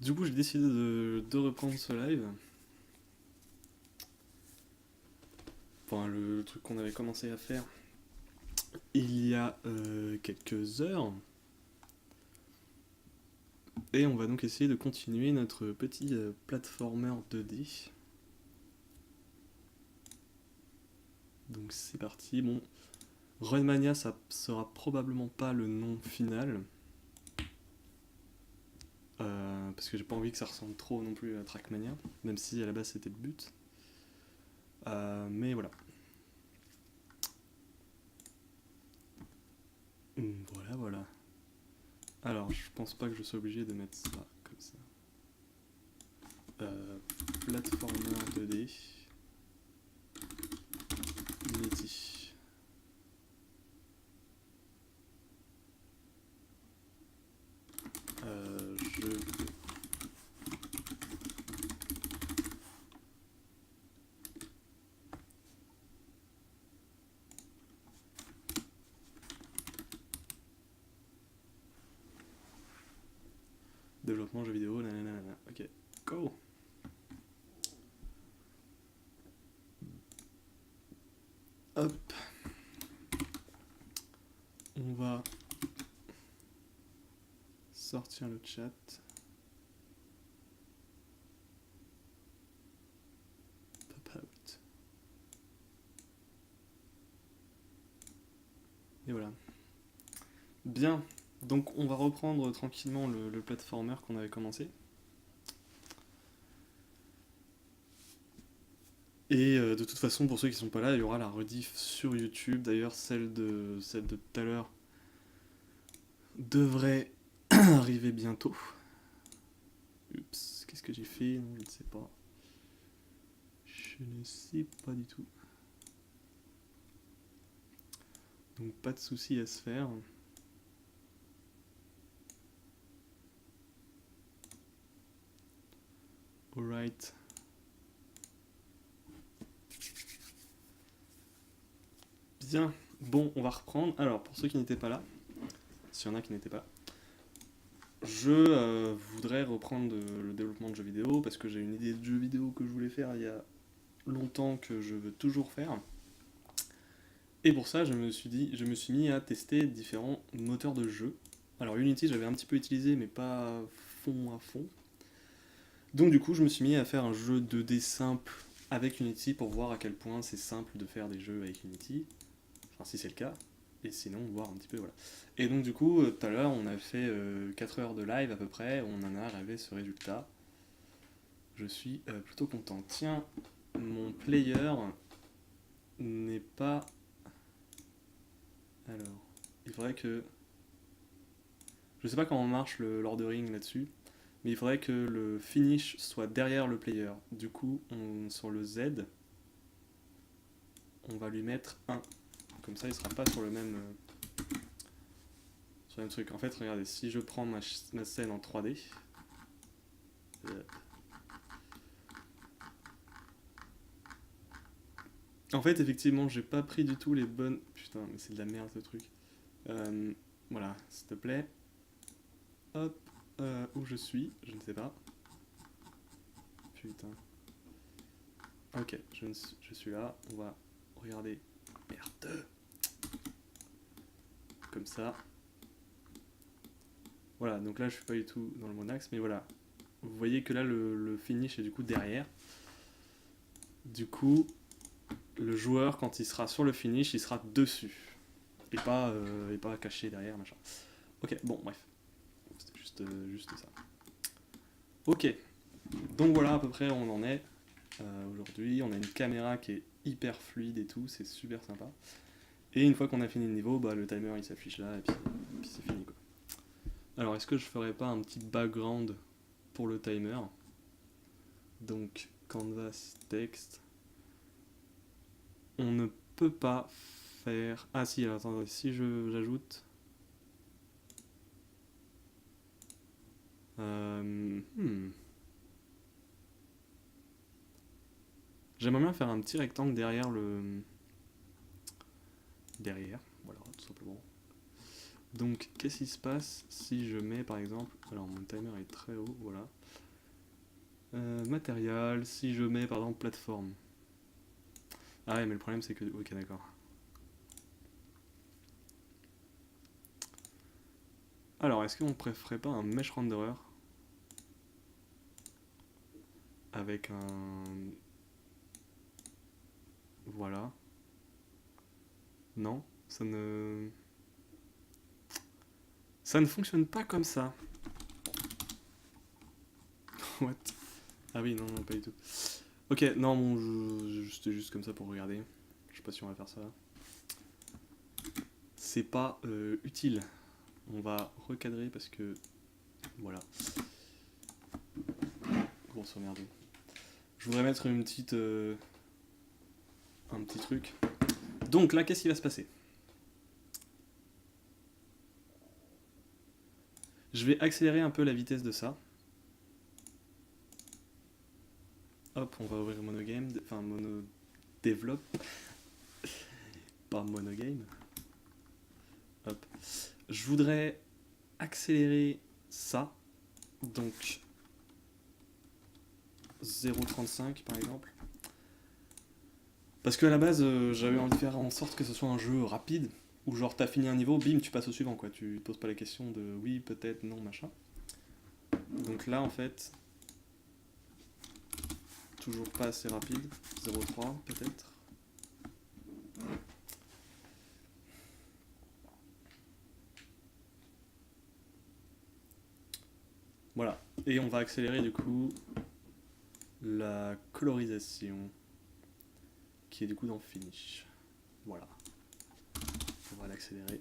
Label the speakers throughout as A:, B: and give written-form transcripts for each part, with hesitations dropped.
A: Du coup, j'ai décidé de reprendre ce live. Enfin, le truc qu'on avait commencé à faire il y a quelques heures. Et on va donc essayer de continuer notre petit platformer 2D. Donc c'est parti. Bon, Runmania, ça sera probablement pas le nom final. Parce que j'ai pas envie que ça ressemble trop non plus à Trackmania. Même si à la base c'était le but. Mais voilà. Voilà, voilà. Alors, je pense pas que je sois obligé de mettre ça comme ça. Platformer 2D. Unity. Je... Développement jeux vidéo, nanana. Ok, go. Hop. On va sortir le chat. Pop out. Et voilà. Bien. Donc on va reprendre tranquillement le platformer qu'on avait commencé. Et de toute façon, pour ceux qui sont pas là, il y aura la rediff sur YouTube. D'ailleurs, celle de tout à l'heure devrait arriver bientôt. Oups, qu'est-ce que j'ai fait? Non, je ne sais pas. Je ne sais pas du tout. Donc pas de soucis à se faire. Alright. Bien. Bon, on va reprendre. Alors, pour ceux qui n'étaient pas là, s'il y en a qui n'étaient pas là, je voudrais reprendre le développement de jeux vidéo parce que j'ai une idée de jeu vidéo que je voulais faire il y a longtemps que je veux toujours faire. Et pour ça, je me suis mis à tester différents moteurs de jeu. Alors Unity, j'avais un petit peu utilisé, mais pas fond à fond. Donc du coup, je me suis mis à faire un jeu 2D simple avec Unity pour voir à quel point c'est simple de faire des jeux avec Unity. Enfin, si c'est le cas. Et sinon, voir un petit peu, voilà. Et donc du coup, tout à l'heure, on a fait 4 heures de live à peu près, on en a arrivé ce résultat. Je suis plutôt content. Tiens, mon player n'est pas... Alors, il faudrait que... Je sais pas comment marche l'ordering là-dessus, mais il faudrait que le finish soit derrière le player. Du coup, sur le Z, on va lui mettre 1. Comme ça, il sera pas sur le même truc. En fait, regardez, si je prends ma scène en 3D, en fait, effectivement, j'ai pas pris du tout les bonnes... Putain, mais c'est de la merde ce truc. Voilà, s'il te plaît. Hop, où je suis, je ne sais pas. Putain. Ok, je suis là, on va regarder. Merde. Comme ça. Voilà, donc là je suis pas du tout dans le bon axe, mais voilà. Vous voyez que là le finish est du coup derrière. Du coup, le joueur quand il sera sur le finish, il sera dessus. Et pas caché derrière, machin. Ok, bon, bref. C'était juste ça. Ok, donc voilà à peu près où on en est aujourd'hui. On a une caméra qui est hyper fluide et tout, c'est super sympa. Et une fois qu'on a fini le niveau, bah, le timer il s'affiche là et puis c'est fini quoi. Alors est-ce que je ferais pas un petit background pour le timer? Donc canvas text. On ne peut pas faire... Ah si, alors attendez, si j'ajoute... Hmm. J'aimerais bien faire un petit rectangle derrière le... Derrière, voilà, tout simplement. Donc, qu'est-ce qui se passe si je mets par exemple, alors mon timer est très haut, voilà. Matériel, si je mets par exemple plateforme. Ah ouais, mais le problème c'est que, ok d'accord. Alors, est-ce qu'on préférerait pas un mesh renderer avec un, voilà, non, ça ne fonctionne pas comme ça. What? Ah oui, non, non, pas du tout. Ok, non, bon, c'était juste comme ça pour regarder. Je sais pas si on va faire ça. C'est pas utile. On va recadrer parce que, voilà, grosso merdo. Je voudrais mettre une petite, un petit truc. Donc là, qu'est-ce qui va se passer? Je vais accélérer un peu la vitesse de ça. Hop, on va ouvrir monogame, enfin mono develop, pas monogame. Hop. Je voudrais accélérer ça, donc 0,35 par exemple. Parce qu'à la base, j'avais envie de faire en sorte que ce soit un jeu rapide, où genre t'as fini un niveau, bim, tu passes au suivant quoi. Tu te poses pas la question de oui, peut-être, non, machin. Donc là en fait, toujours pas assez rapide, 0,3 peut-être. Voilà. Et on va accélérer du coup la colorisation, qui est du coup dans Finish. Voilà. On va l'accélérer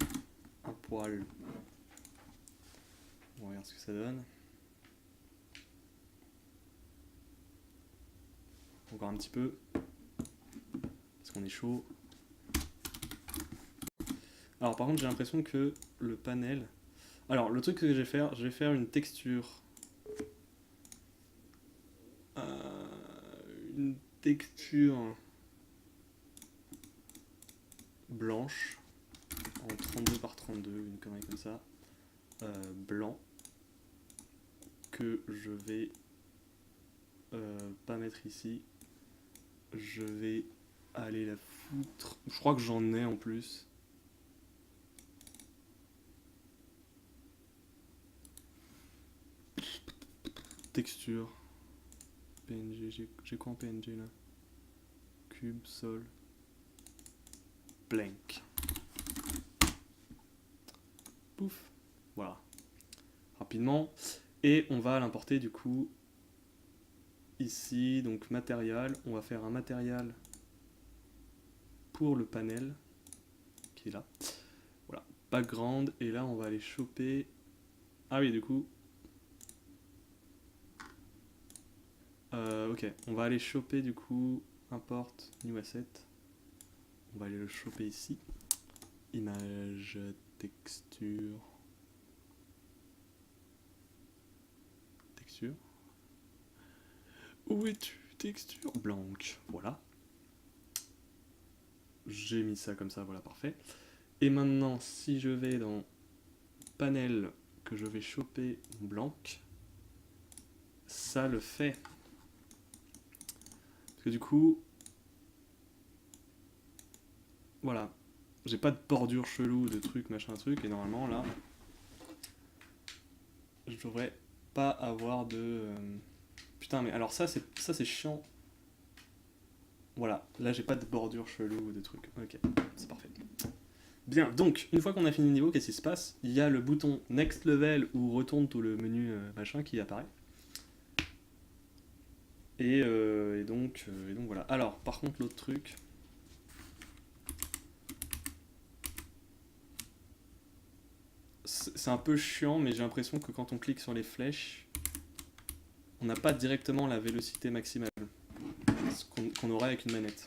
A: un poil. On regarde ce que ça donne. Encore un petit peu. Parce qu'on est chaud. Alors par contre j'ai l'impression que le panel... Alors le truc que je vais faire une texture. Une texture blanche en 32 par 32, une connerie comme ça. Blanc. Que je vais pas mettre ici. Je vais aller la foutre. Je crois que j'en ai en plus. Texture. PNG, j'ai quoi en PNG là? Cube, sol. Blank. Pouf. Voilà. Rapidement. Et on va l'importer du coup ici. Donc matériel. On va faire un matériel pour le panel qui est là. Voilà. Background. Et là on va aller choper. Ah oui, du coup. Ok. On va aller choper du coup. Import new asset. On va aller le choper ici. Image, texture. Texture. Où es-tu? Texture blanche. Voilà. J'ai mis ça comme ça, voilà, parfait. Et maintenant, si je vais dans panel que je vais choper blanc, ça le fait. Parce que du coup, voilà, j'ai pas de bordure chelou, de trucs, machin, truc, et normalement là, je devrais pas avoir de... Putain, mais alors ça c'est chiant. Voilà, là j'ai pas de bordure chelou ou de trucs. Ok, c'est parfait. Bien, donc, une fois qu'on a fini le niveau, qu'est-ce qui se passe? Il y a le bouton Next Level où retourne tout le menu machin qui apparaît. Et donc voilà. Alors, par contre, l'autre truc... C'est un peu chiant, mais j'ai l'impression que quand on clique sur les flèches, on n'a pas directement la vélocité maximale qu'on aurait avec une manette.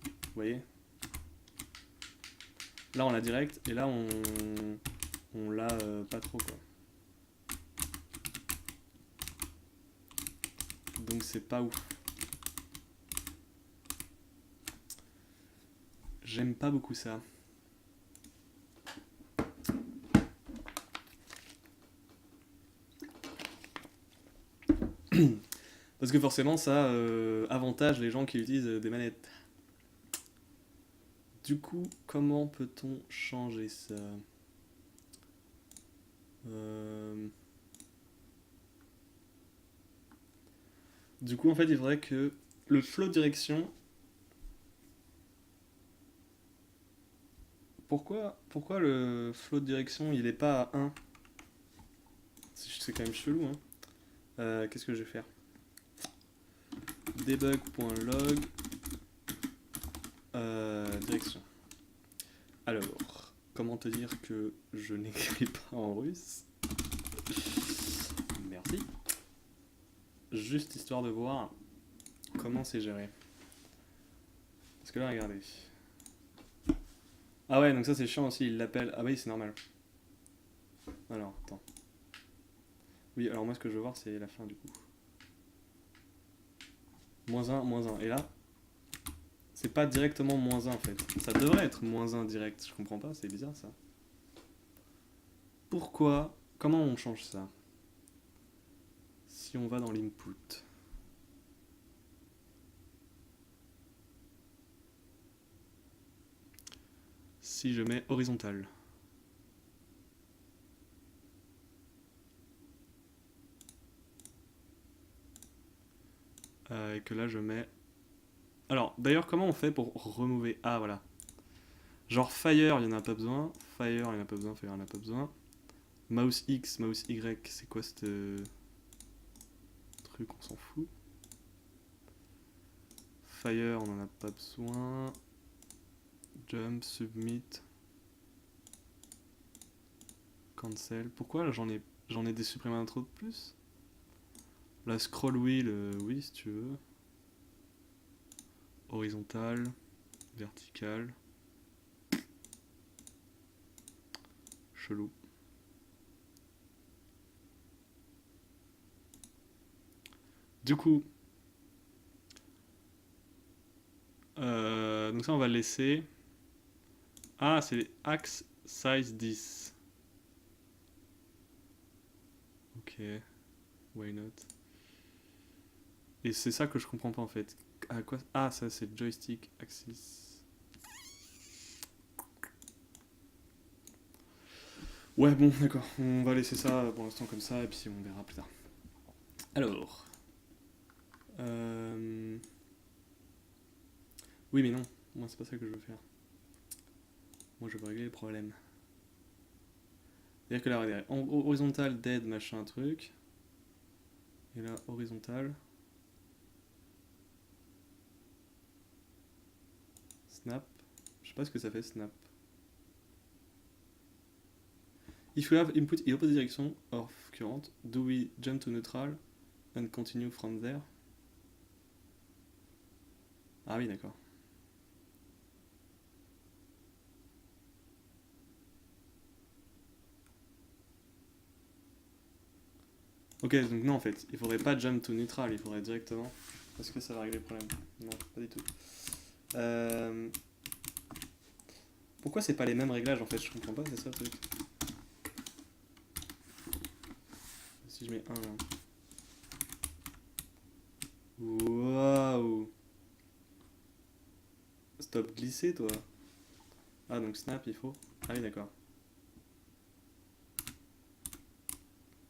A: Vous voyez? Là on l'a direct, et là on l'a pas trop quoi. Donc c'est pas ouf. J'aime pas beaucoup ça. Parce que forcément, ça avantage les gens qui utilisent des manettes. Du coup, comment peut-on changer ça? Euh, Du coup, en fait, il faudrait que le flow de direction. Pourquoi le flow de direction il est pas à 1? C'est quand même chelou, hein. Qu'est-ce que je vais faire? Debug.log direction. Alors, comment te dire que je n'écris pas en russe? Merci. Juste histoire de voir comment c'est géré. Parce que là, regardez. Ah ouais, donc ça c'est chiant aussi, il l'appelle. Ah oui, c'est normal. Alors, attends. Oui, alors moi ce que je veux voir c'est la fin du coup. Moins un, moins un. Et là, c'est pas directement moins un en fait. Ça devrait être moins un direct, je comprends pas, c'est bizarre ça. Pourquoi? Comment on change ça? Si on va dans l'input. Si je mets horizontal. Et que là je mets... Alors, d'ailleurs, comment on fait pour remover? Ah, voilà. Genre Fire, il n'y en a pas besoin. Fire, il n'y en a pas besoin. Fire, il n'y en a pas besoin. Mouse X, mouse Y, c'est quoi ce truc? On s'en fout. Fire, on n'en a pas besoin. Jump, submit. Cancel. Pourquoi là j'en ai des supprimés un trop de plus? La scroll wheel, oui si tu veux. Horizontal, vertical. Chelou. Du coup, donc ça on va le laisser. Ah, c'est les axe size 10. Ok, why not? Et c'est ça que je comprends pas en fait. Ah, quoi? Ah, ça c'est le joystick axis. Ouais, bon, d'accord. On va laisser ça pour l'instant comme ça et puis on verra plus tard. Alors. Euh... Oui, mais non. Moi, c'est pas ça que je veux faire. Moi, je veux régler les problèmes. C'est-à-dire que là, regardez, en horizontal, dead, machin, truc. Et là, horizontal. Snap. Je sais pas ce que ça fait, snap. If we have input in opposite direction of current, do we jump to neutral and continue from there? Ah oui, d'accord. Ok, donc non, en fait, il faudrait pas jump to neutral, il faudrait directement. Parce que ça va régler le problème. Non, pas du tout. Euh... Pourquoi c'est pas les mêmes réglages en fait? Je comprends pas, c'est ça le truc. Si je mets 1 là. Waouh! Stop glisser toi! Ah, donc snap il faut. Ah oui, d'accord.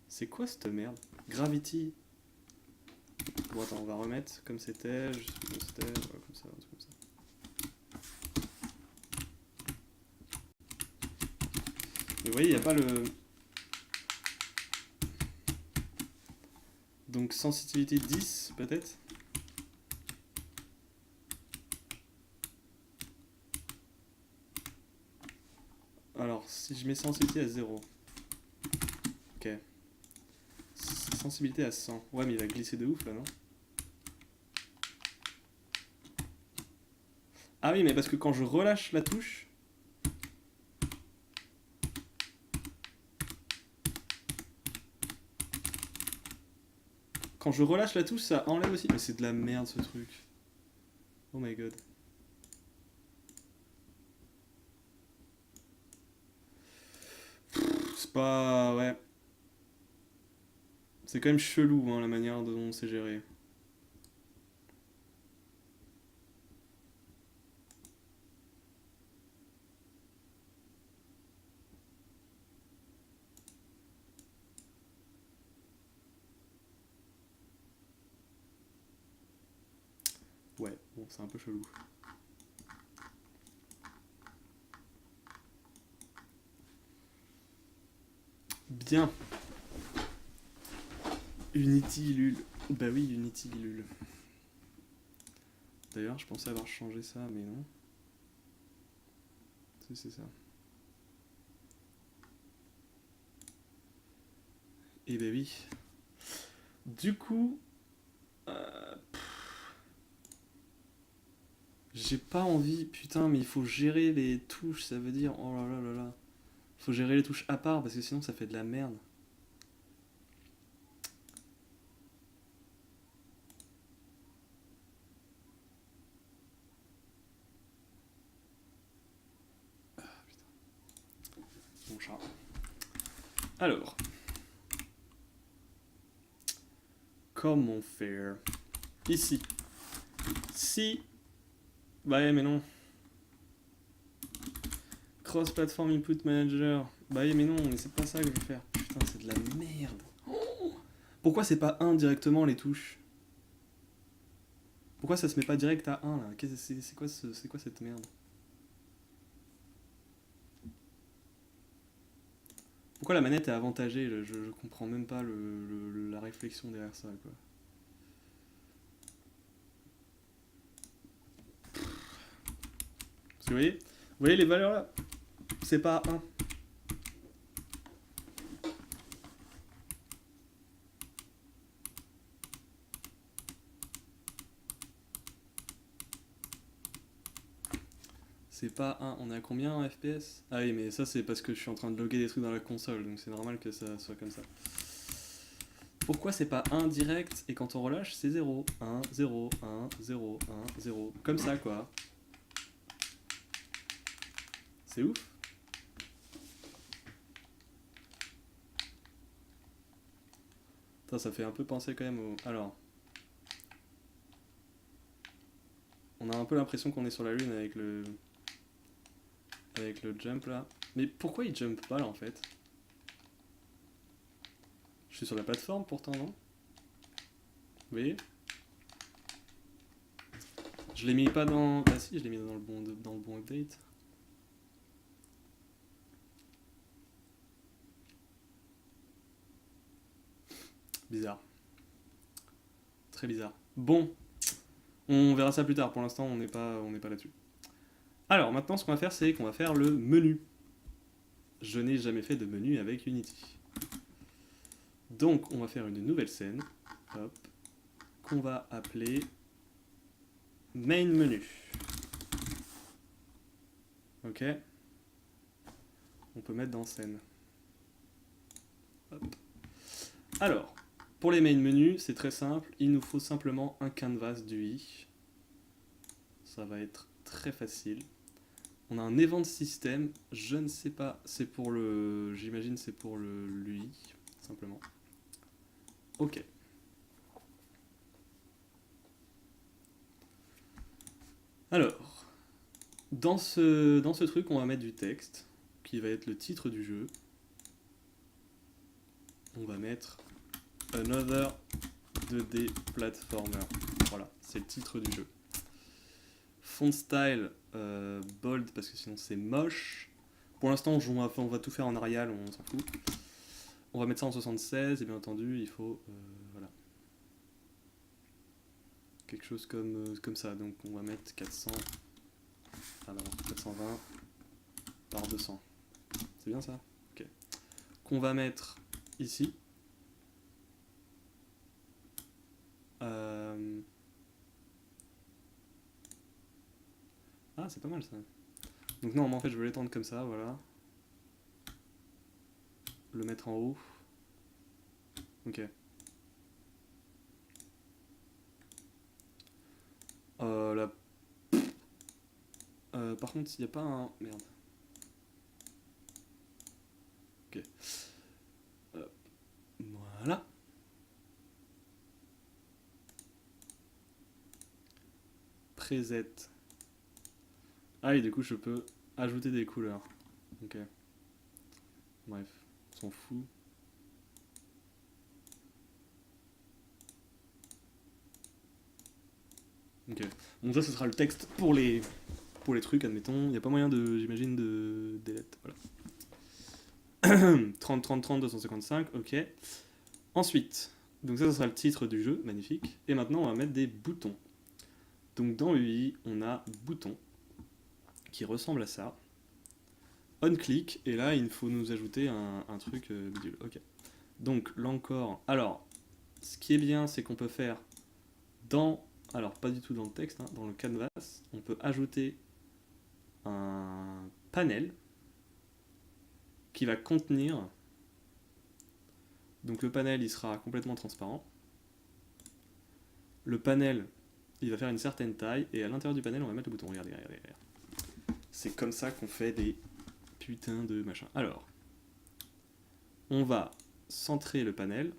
A: C'est quoi cette merde? Gravity. Bon, attends, on va remettre comme c'était, juste comme c'était, voilà, comme ça, un truc comme ça. Et vous voyez, il n'y a pas le. Donc, sensitivité 10, peut-être? Alors, si je mets sensibilité à 0. Ok. Sensibilité à 100. Ouais, mais il va glisser de ouf là, non? Ah oui, mais parce que quand je relâche la touche. Quand je relâche la touche, ça enlève aussi. Mais c'est de la merde ce truc. Oh my god. C'est pas. Ouais. C'est quand même chelou, hein, la manière dont c'est géré. Ouais, bon, c'est un peu chelou. Bien. Unity Lul. Bah oui, Unity Lul. D'ailleurs, je pensais avoir changé ça, mais non. C'est ça. Et bah oui. Du coup, j'ai pas envie, putain, mais il faut gérer les touches, ça veut dire, oh là là là là. Faut gérer les touches à part parce que sinon ça fait de la merde. Mon chat. Alors, comment faire? Ici. Si. Bah ouais, mais non. Cross-platform input manager. Bah ouais, mais non, mais c'est pas ça que je veux faire. Putain, c'est de la merde. Pourquoi c'est pas 1 directement les touches? Pourquoi ça se met pas direct à 1 là? C'est quoi, c'est quoi cette merde? Pourquoi la manette est avantagée? Je comprends même pas la réflexion derrière ça, quoi. Parce que vous voyez les valeurs là? C'est pas 1. C'est pas 1. On est à combien en FPS? Ah oui, mais ça c'est parce que je suis en train de loguer des trucs dans la console, donc c'est normal que ça soit comme ça. Pourquoi c'est pas 1 direct et quand on relâche c'est 0? 1, 0, 1, 0, 1, 0. Comme ça quoi. C'est ouf. Ça fait un peu penser quand même au... Alors. On a un peu l'impression qu'on est sur la lune avec le... Avec le jump là. Mais pourquoi il jump pas là en fait? Je suis sur la plateforme pourtant, non? Vous voyez? Je l'ai mis pas dans... Ah si, je l'ai mis dans le bon update. Bizarre. Très bizarre. Bon, on verra ça plus tard. Pour l'instant, on n'est pas là-dessus. Alors, maintenant, ce qu'on va faire, c'est qu'on va faire le menu. Je n'ai jamais fait de menu avec Unity. Donc, on va faire une nouvelle scène. Hop. Qu'on va appeler Main Menu. Ok. On peut mettre dans scène. Hop. Alors, pour les main menus, c'est très simple. Il nous faut simplement un canvas d'UI. Ça va être très facile. On a un event system. Je ne sais pas. C'est pour le... J'imagine c'est pour le l'UI. Simplement. Ok. Alors, dans ce truc, on va mettre du texte, qui va être le titre du jeu. On va mettre Another 2D Platformer. Voilà, c'est le titre du jeu. Font style bold, parce que sinon c'est moche. Pour l'instant, on va tout faire en Arial, on s'en fout. On va mettre ça en 76, et bien entendu, il faut... voilà. Quelque chose comme ça. Donc on va mettre 400... Alors, 420 par 200. C'est bien ça? Ok. Qu'on va mettre ici. Ah, c'est pas mal ça. Donc non, mais en fait, je veux l'étendre comme ça, voilà. Le mettre en haut. Ok. La... par contre, s'il n'y a pas un... Merde. Ok. Voilà. preset. Ah et du coup je peux ajouter des couleurs. Ok. Bref, on s'en fout. Ok. Donc ça ce sera le texte pour les trucs, admettons. Il n'y a pas moyen de, j'imagine, de delete. Voilà. 30, 30, 30, 255, ok. Ensuite, donc ça sera le titre du jeu, magnifique. Et maintenant on va mettre des boutons. Donc dans UI, on a bouton qui ressemble à ça. On-click, et là il faut nous ajouter un truc bidule. Ok. Donc là encore, alors, ce qui est bien, c'est qu'on peut faire dans, alors pas du tout dans le texte, hein, dans le canvas, on peut ajouter un panel qui va contenir, donc le panel il sera complètement transparent. Le panel il va faire une certaine taille, et à l'intérieur du panel on va mettre le bouton. Regardez, regardez, regardez. C'est comme ça qu'on fait des putains de machins. Alors, on va centrer le panel,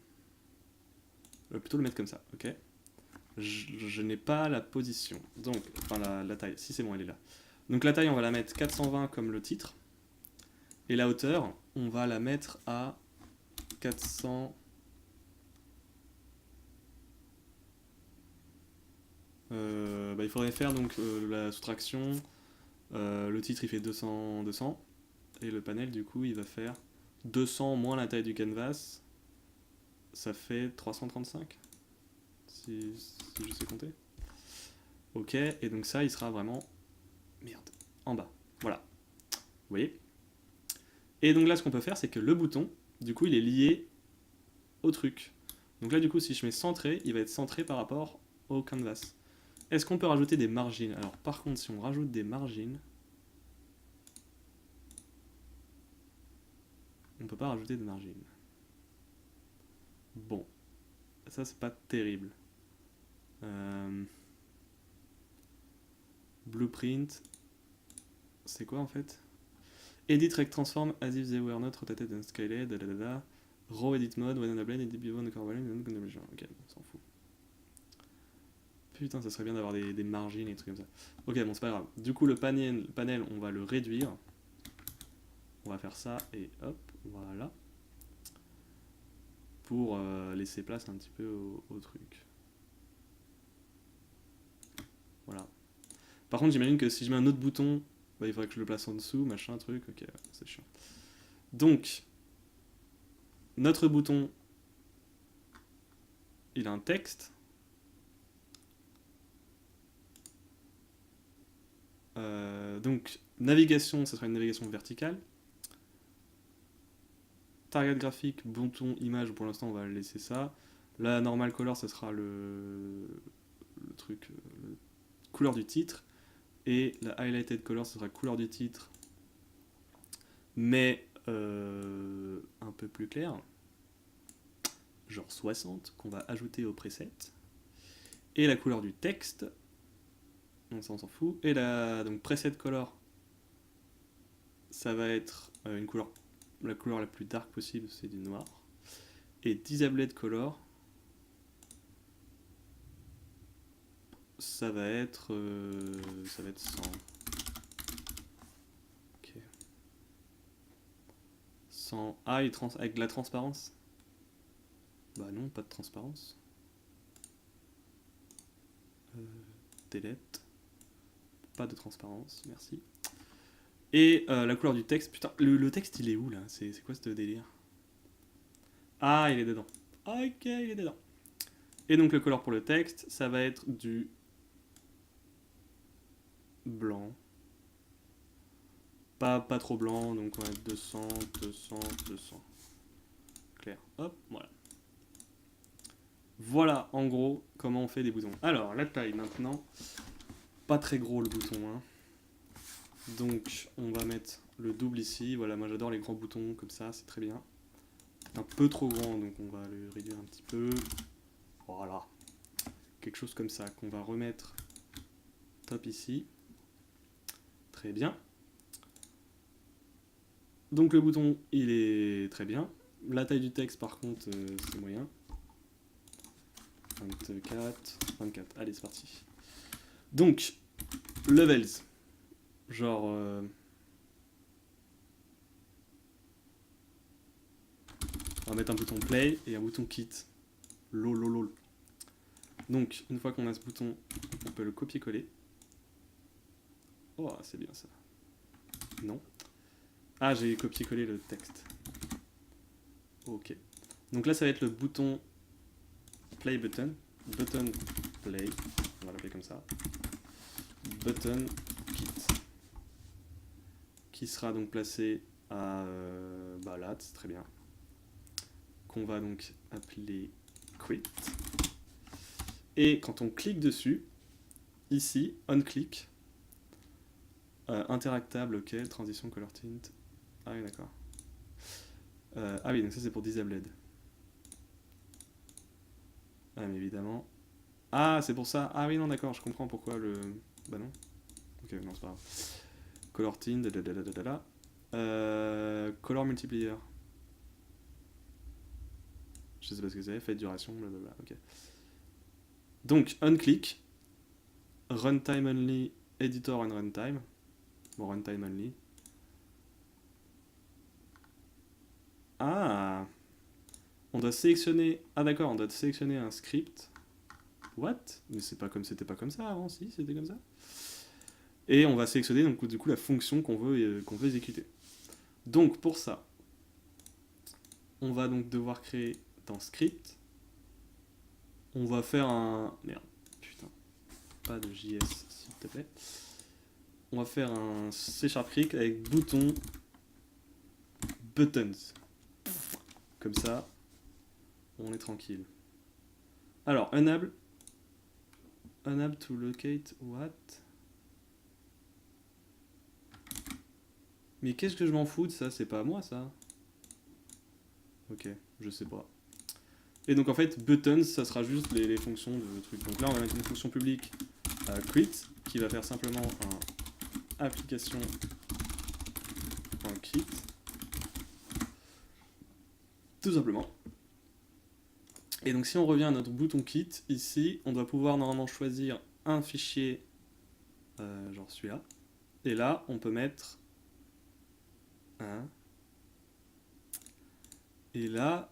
A: plutôt le mettre comme ça, ok. Je n'ai pas la position, donc, enfin la taille, si c'est bon, elle est là. Donc la taille, on va la mettre 420 comme le titre, et la hauteur, on va la mettre à 400... il faudrait faire donc la soustraction, le titre il fait 200, 200, et le panel du coup il va faire 200 moins la taille du canvas, ça fait 335, si je sais compter. Ok, et donc ça il sera vraiment, merde, en bas, voilà, vous voyez. Et donc là ce qu'on peut faire c'est que le bouton, du coup il est lié au truc. Donc là du coup si je mets centré, il va être centré par rapport au canvas. Est-ce qu'on peut rajouter des margines? Alors par contre si on rajoute des margines, on peut pas rajouter de margines. Bon, ça c'est pas terrible. Blueprint, c'est quoi en fait? Edit Rect Transform as if they were not rotated and scaled, da. Raw Edit Mode, when on a blend, edit beyond the core volume, ok, on s'en fout. Putain, ça serait bien d'avoir des margines et des trucs comme ça. Ok, bon, c'est pas grave. Du coup, le panel, on va le réduire. On va faire ça et hop, voilà. Pour laisser place un petit peu au truc. Voilà. Par contre, j'imagine que si je mets un autre bouton, bah, il faudrait que je le place en dessous, machin, truc. Ok, c'est chiant. Donc, notre bouton, il a un texte. Donc, navigation, ça sera une navigation verticale. Target graphique, bouton, image, pour l'instant on va laisser ça. La normal color, ça sera le truc, le couleur du titre. Et la highlighted color, ça sera couleur du titre, mais un peu plus clair. Genre 60, qu'on va ajouter au preset. Et la couleur du texte, donc ça on s'en fout. Et donc preset color, ça va être une couleur, la couleur la plus dark possible, c'est du noir. Et disabled color, ça va être 100. Ok. 100. Ah, avec de la transparence? Bah non, pas de transparence. Delete. Pas de transparence, merci. Et la couleur du texte, putain, le texte il est où là? C'est quoi ce délire? Ah, il est dedans. Ok, il est dedans. Et donc le color pour le texte, ça va être du blanc. Pas trop blanc, donc on va mettre 200, 200, 200. Clair. Hop, voilà. Voilà en gros comment on fait des boutons. Alors la taille maintenant, pas très gros le bouton, hein. Donc on va mettre le double ici. Voilà, moi j'adore les grands boutons comme ça, c'est très bien. Un peu trop grand, donc on va le réduire un petit peu. Voilà. Quelque chose comme ça qu'on va remettre top ici. Très bien. Donc le bouton il est très bien. La taille du texte par contre c'est moyen. 24, 24, allez c'est parti. Donc levels. Genre... on va mettre un bouton play et un bouton quit. Lol, lol, lol. Donc, une fois qu'on a ce bouton, on peut le copier-coller. Oh, c'est bien ça. Non. Ah, j'ai copié-collé le texte. Ok. Donc là, ça va être le bouton play button. Button play. On va l'appeler comme ça. Button quit. Qui sera donc placé à bah là, c'est très bien. Qu'on va donc appeler quit. Et quand on clique dessus, ici, on-click, interactable, ok, transition color tint. Ah oui, d'accord. Ah oui, donc ça c'est pour disabled. Ah mais évidemment. Ah, c'est pour ça. Ah oui, non, d'accord, je comprends pourquoi le... Bah non. Ok, non, c'est pas grave. Color tint, color multiplier. Je sais pas ce que c'est, fade duration, blablabla, ok. Donc, on-click, runtime only, editor and runtime. Bon, runtime only. Ah, on doit sélectionner... Ah d'accord, on doit sélectionner un script. What? Mais c'est pas comme... C'était pas comme ça avant, si, c'était comme ça. Et on va sélectionner donc du coup la fonction qu'on veut exécuter. Donc pour ça, on va donc devoir créer dans script. On va faire un... Merde, putain, pas de JS s'il te plaît. On va faire un C# avec bouton buttons. Comme ça, on est tranquille. Alors, enable to locate what? Mais qu'est-ce que je m'en fous de ça? C'est pas à moi ça. Ok, je sais pas. Et donc en fait, buttons, ça sera juste les fonctions de trucs. Donc là, on va mettre une fonction publique quit qui va faire simplement un application.quit. Tout simplement. Et donc si on revient à notre bouton quit, ici, on doit pouvoir normalement choisir un fichier, genre celui-là. Et là, on peut mettre un. Et là,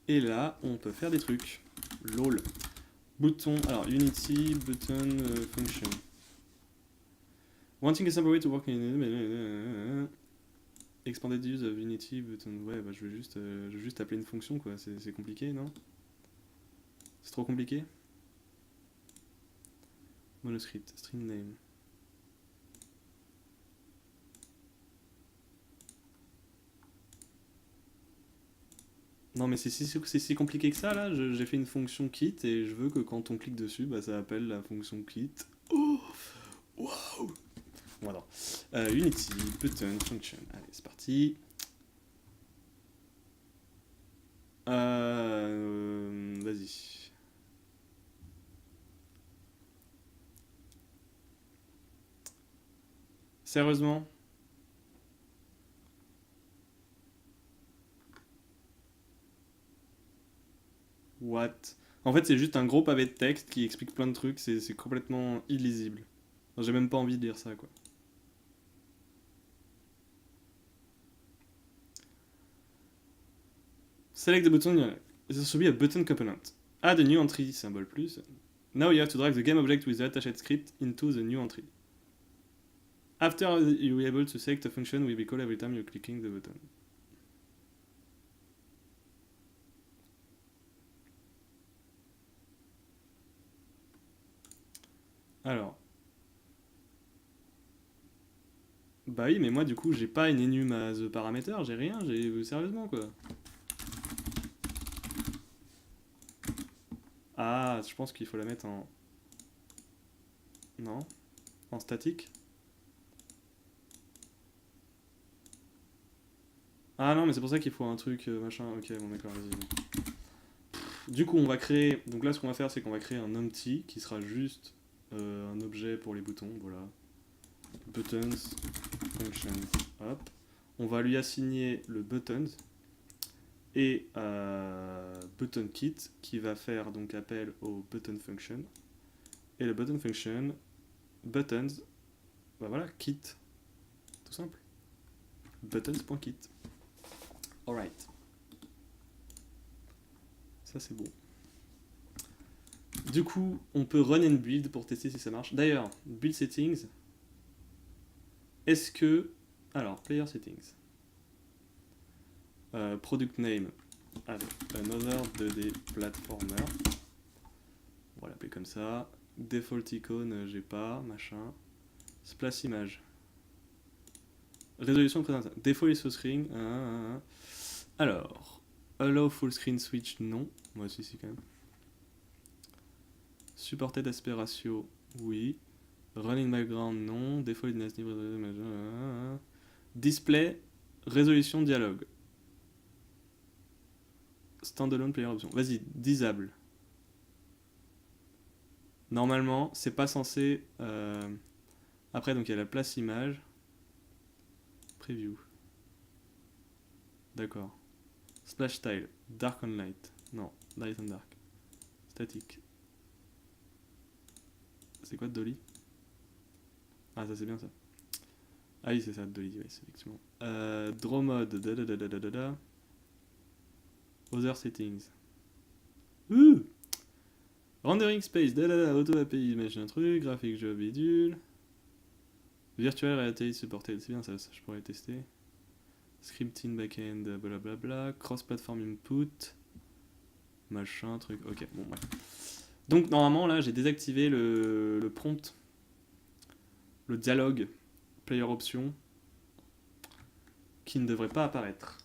A: Et là, on peut faire des trucs. LOL. Bouton, alors Unity, button, function. Wanting a simple way to work in... Expanded use of Unity, button... Ouais, bah je vais juste appeler une fonction, quoi. C'est compliqué, non? C'est trop compliqué? Monoscript, string name. Non mais c'est si compliqué que ça là, j'ai fait une fonction quit et je veux que quand on clique dessus, bah, ça appelle la fonction quit. Oh, wow. Voilà. Unity, button, function. Allez, c'est parti. Vas-y. Sérieusement? What? En fait, c'est juste un gros pavé de texte qui explique plein de trucs, c'est complètement illisible. J'ai même pas envie de lire ça, quoi. Select the button, this should be a button component. Add a new entry symbol plus. Now you have to drag the game object with the attached script into the new entry. After you are able to select a function will be called every time you're clicking the button. Alors. Bah oui, mais moi du coup j'ai pas une enum à the parameter, j'ai rien, sérieusement quoi. Ah, je pense qu'il faut la mettre en... Non? En statique? Ah non, mais c'est pour ça qu'il faut un truc machin. Ok, bon d'accord, vas-y. Du coup, on va créer... Donc là, ce qu'on va faire, c'est qu'on va créer un empty qui sera juste un objet pour les boutons, voilà. Buttons, function, hop. On va lui assigner le buttons. et button kit qui va faire donc appel au button function. Et le button function, buttons, bah voilà, kit, tout simple. Buttons.kit. Alright. Ça c'est bon. Du coup, on peut run and build pour tester si ça marche. D'ailleurs, build settings. Est-ce que... Alors, player settings. Product name. Avec another 2D platformer. On va l'appeler comme ça. Default icon, j'ai pas, machin. Splash image. Résolution de présentation. Default ISO screen. Alors, allow full screen switch, non. Moi aussi, si quand même. Supported aspect ratio, oui. Running background, non. Default dynasty, display, résolution dialogue. Standalone player option. Vas-y, disable. Normalement, c'est pas censé. Après, donc il y a la place image. Preview. D'accord. Splash style. Dark on light. Non, light on dark. Static. C'est quoi Dolly? Ah, ça c'est bien ça. Ah oui, c'est ça, Dolly Device, effectivement. Draw mode. Other settings. Rendering space. Auto API, machin truc. Graphic job bidule. Virtual reality supported. C'est bien ça, je pourrais tester. Scripting backend, blablabla. Cross-platform input. Machin truc. Ok, bon, bref. Donc, normalement, là, j'ai désactivé le prompt. Le dialogue player option qui ne devrait pas apparaître.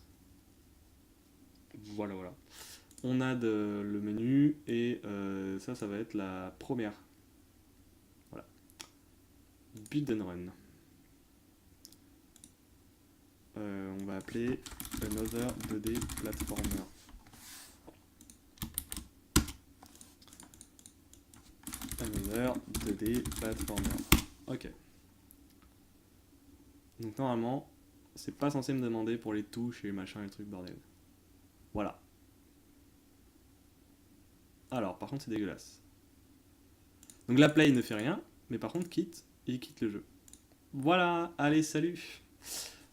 A: Voilà. On a le menu et ça va être la première. Voilà. Build and run. On va appeler another 2D platformer. Another 2D platformer. Ok. Donc normalement, c'est pas censé me demander pour les touches et les machins et les trucs bordel. Voilà. Alors, par contre, c'est dégueulasse. Donc la play ne fait rien, mais par contre, il quitte le jeu. Voilà, allez, salut.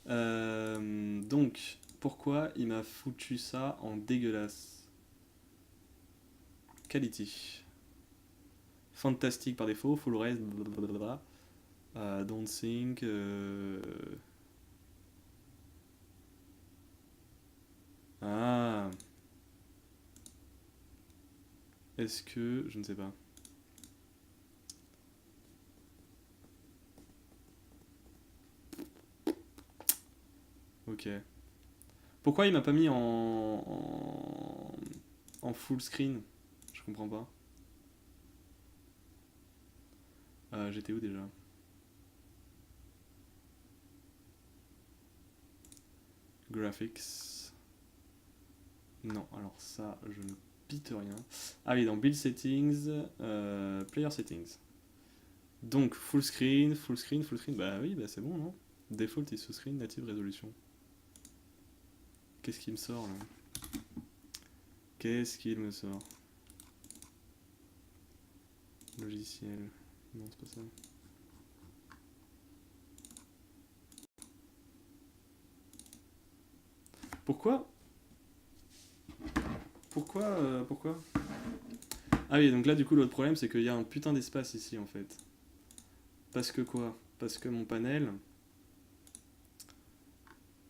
A: Donc, pourquoi il m'a foutu ça en dégueulasse? Quality. Fantastique par défaut, full rest, blablabla. Don't think. Ah. Est-ce que. Je ne sais pas. Ok. Pourquoi il m'a pas mis en full screen? Je comprends pas. J'étais où déjà? Graphics. Non, alors ça, je ne pite rien. Ah oui, dans Build Settings, Player Settings. Donc, full screen. Bah oui, bah c'est bon, non? Default ISO screen, native résolution. Qu'est-ce qu'il me sort là? Qu'est-ce qu'il me sort? Logiciel. Non, c'est pas ça. Pourquoi? Pourquoi? Ah oui, donc là, du coup, l'autre problème, c'est qu'il y a un putain d'espace ici, en fait. Parce que quoi? Parce que mon panel...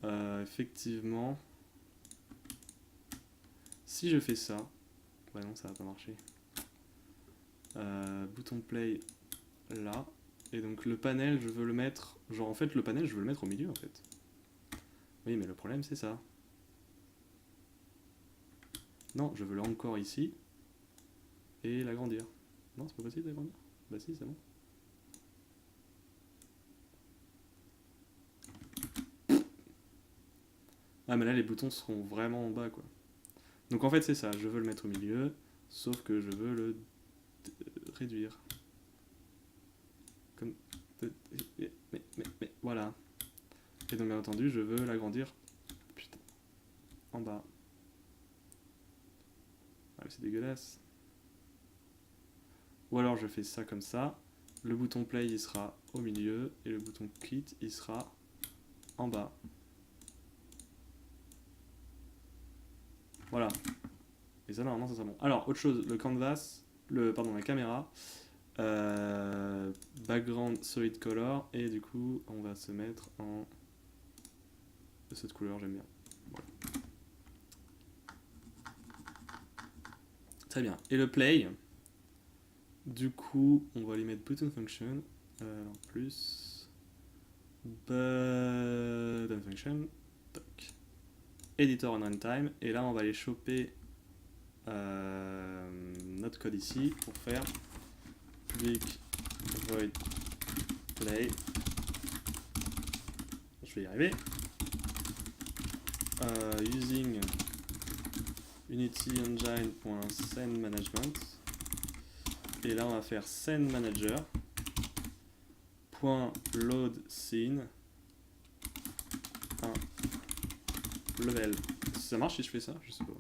A: effectivement... Si je fais ça... Bah non, ça va pas marcher. Bouton play, là. Et donc le panel, je veux le mettre... Genre, en fait, le panel, je veux le mettre au milieu, en fait. Oui, mais le problème, c'est ça. Non, je veux l'encore ici. Et l'agrandir. Non, c'est pas possible d'agrandir? Bah si, c'est bon. Ah, mais là, les boutons seront vraiment en bas, quoi. Donc en fait, c'est ça. Je veux le mettre au milieu, sauf que je veux le réduire. Comme... Mais, voilà. Et donc, bien entendu, je veux l'agrandir. Putain. En bas. c'est dégueulasse. Ou alors je fais ça comme ça. Le bouton play il sera au milieu et le bouton quit il sera en bas. Voilà. Et ça normalement ça sera bon. Alors autre chose, le canvas, la caméra, background solid color et du coup on va se mettre en de cette couleur, j'aime bien. Voilà. Très bien. Et le play, du coup on va lui mettre button function en plus button function toc. Editor on runtime et là on va aller choper notre code ici pour faire public void play. Je vais y arriver. Using Unity Engine.scene management. Et là on va faire scene manager .load scene level. Ça marche si je fais ça? Je sais pas.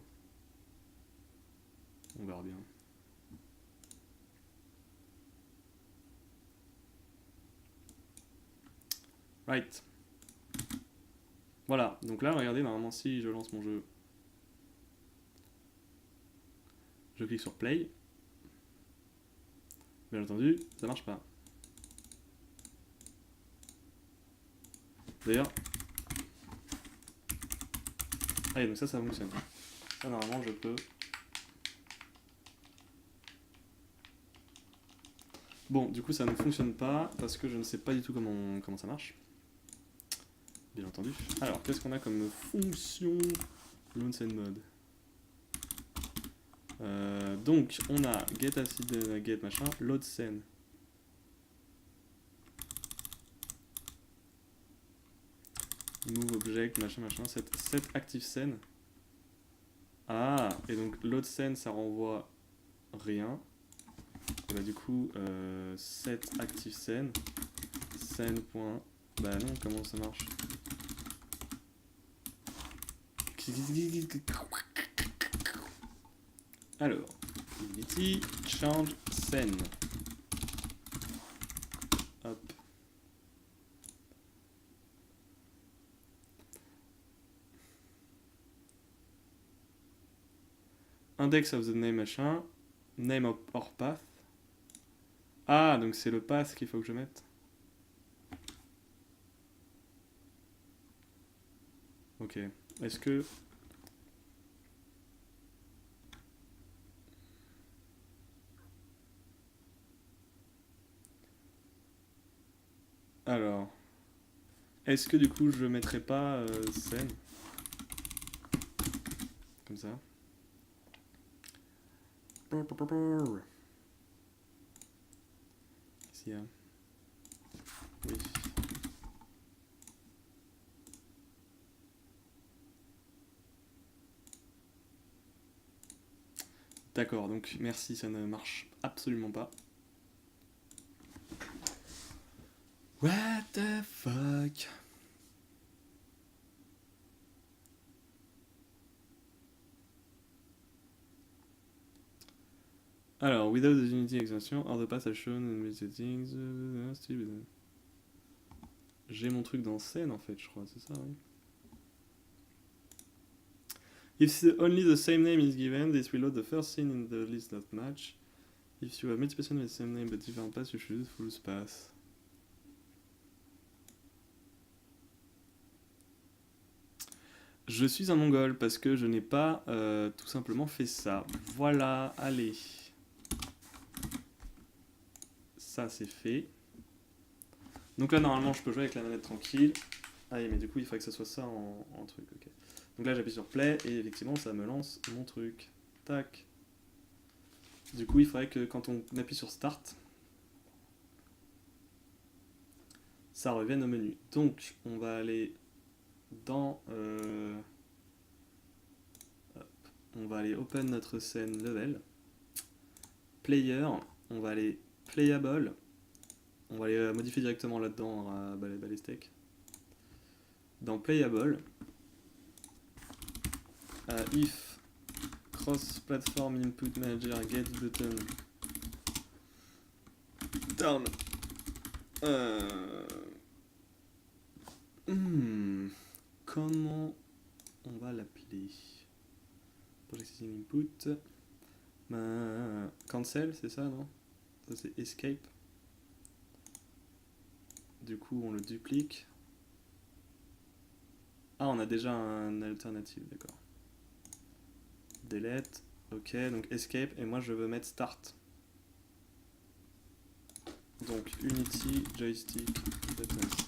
A: On verra bien. Right. Voilà, donc là regardez, normalement si je lance mon jeu, je clique sur play. Bien entendu, ça marche pas. D'ailleurs. Ah, donc ça fonctionne. Ça normalement je peux. Bon, du coup ça ne fonctionne pas parce que je ne sais pas du tout comment ça marche. Bien entendu. Alors, qu'est-ce qu'on a comme fonction load scene mode? Donc, on a get acid, get machin, load scene. Move object, machin, set active scene. Ah, et donc load scene ça renvoie rien. Et bah du coup, set active scene, scene. Bah non, comment ça marche? Alors, Unity change scene. Hop. Index of the name machin. Name of or path. Ah, donc c'est le path qu'il faut que je mette. Ok. Est-ce que... Alors... Est-ce que du coup je mettrai pas scène comme ça? Qu'est-ce qu'il y a? Oui. D'accord, donc merci, ça ne marche absolument pas. What the fuck? Alors, without the Unity extension, all the paths are shown in the settings. J'ai mon truc dans scène en fait, je crois, c'est ça, oui. If only the same name is given, this will load the first scene in the list not match. If you have multiple persons with the same name but different paths, you should use full path. Je suis un mongol parce que je n'ai pas tout simplement fait ça. Voilà, allez. Ça c'est fait. Donc là normalement je peux jouer avec la manette tranquille. Ah oui, mais du coup il faudrait que ça soit ça en truc, ok. Donc là j'appuie sur play et effectivement ça me lance mon truc. Tac. Du coup il faudrait que quand on appuie sur start, ça revienne au menu. Donc on va aller dans... on va aller open notre scène level. Player, on va aller playable. On va aller modifier directement là-dedans à Ballistech. Dans playable, if cross platform input manager get button down. Comment on va l'appeler? Projecting input. Cancel, c'est ça, non? Ça c'est escape. Du coup, on le duplique. Ah, on a déjà un alternative, d'accord. Delete. Ok, donc escape. Et moi, je veux mettre start. Donc, Unity, joystick, buttons.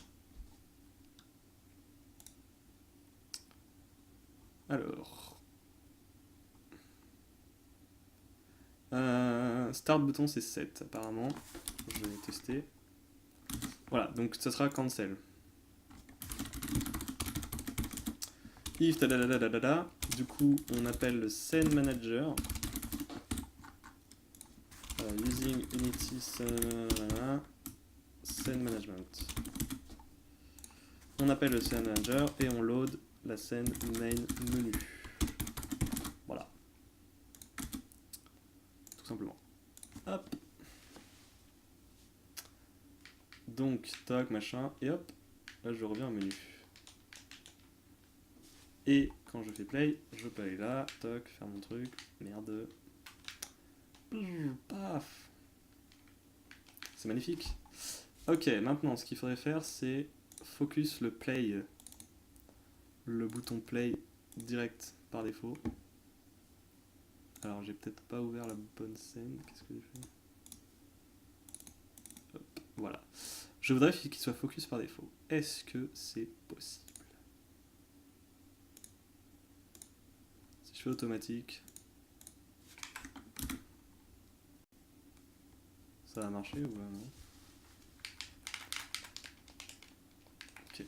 A: Alors. Start button, c'est 7, apparemment. Je vais tester. Voilà, donc ça sera cancel. If tadadadadada. Du coup, on appelle le scene manager. Using Unity scene management. On appelle le scene manager et on load la scène main menu. Voilà. Tout simplement. Hop. Donc, toc, machin, et hop. Là, je reviens au menu. Et quand je fais play, je peux aller là, toc, faire mon truc. Merde. Paf. C'est magnifique. Ok, maintenant, ce qu'il faudrait faire, c'est focus le play. Le bouton play direct par défaut. Alors, j'ai peut-être pas ouvert la bonne scène. Qu'est-ce que j'ai fait? Hop, voilà. Je voudrais qu'il soit focus par défaut. Est-ce que c'est possible? Si je fais automatique, ça va marcher ou non? Ok.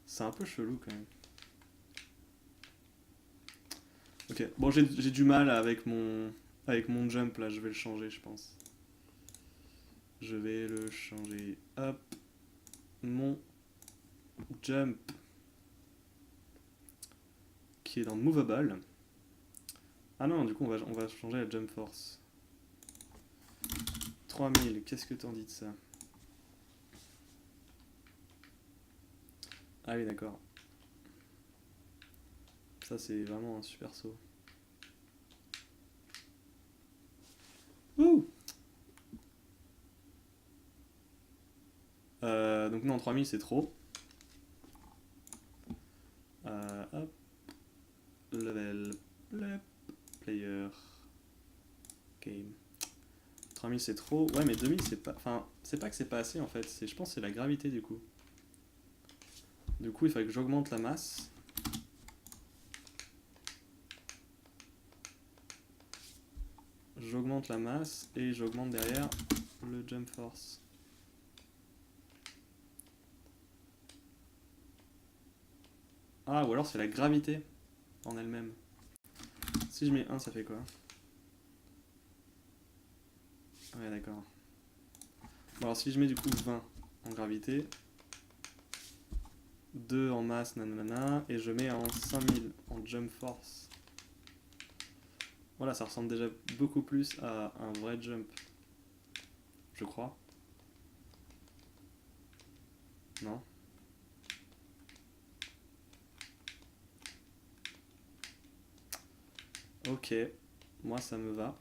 A: C'est un peu chelou quand même. Ok, bon j'ai du mal avec mon jump là, je vais le changer je pense. Je vais le changer. Hop. Mon jump qui est dans movable. Ah non, du coup on va changer la jump force. 3000, qu'est-ce que t'en dis de ça? Ah oui d'accord. Ça c'est vraiment un super saut. Ouh. Donc non, 3000 c'est trop. Hop. Level, player, game. 3000 c'est trop. Ouais mais 2000 c'est pas... Enfin, c'est pas que c'est pas assez en fait. Je pense que c'est la gravité du coup. Du coup il faudrait que j'augmente la masse. J'augmente la masse et j'augmente derrière le jump force. Ah, ou alors c'est la gravité en elle-même. Si je mets 1, ça fait quoi? Ouais, d'accord. Bon, alors si je mets du coup 20 en gravité, 2 en masse, nanana, et je mets en 5000 en jump force. Voilà, ça ressemble déjà beaucoup plus à un vrai jump. Je crois. Non? Ok, moi ça me va.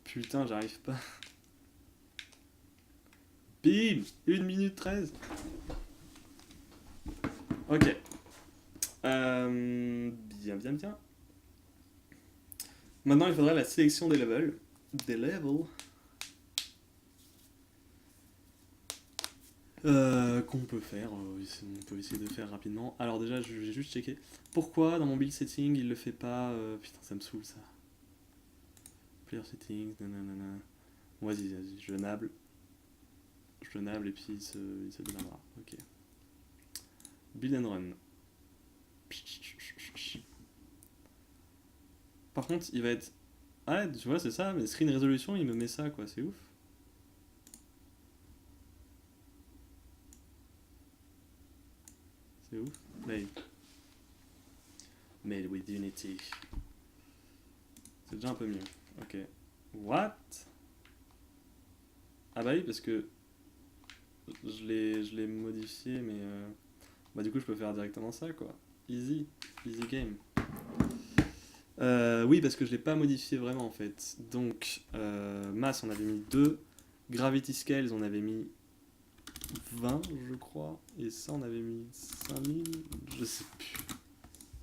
A: Putain, j'arrive pas. Bim! 1 minute 13. Ok. Bien. Maintenant, il faudrait la sélection des levels. Qu'on peut faire. On peut essayer de faire rapidement. Alors, déjà, j'ai juste checké. Pourquoi dans mon build setting il le fait pas putain, ça me saoule ça. Player settings, nanana. Bon, vas-y, je nable. Je nable et puis il se démarrera. Ok. Build and run. Par contre, il va être. Ah, tu vois, c'est ça, mais screen resolution, il me met ça, quoi, c'est ouf. C'est ouf. Là, Made with Unity. C'est déjà un peu mieux. Ok. What? Ah bah oui, parce que je l'ai modifié, mais bah du coup je peux faire directement ça quoi. Easy, easy game. Oui, parce que je l'ai pas modifié vraiment en fait. Donc masse on avait mis 2, gravity scales on avait mis 20 je crois, et ça on avait mis 5000, je sais plus.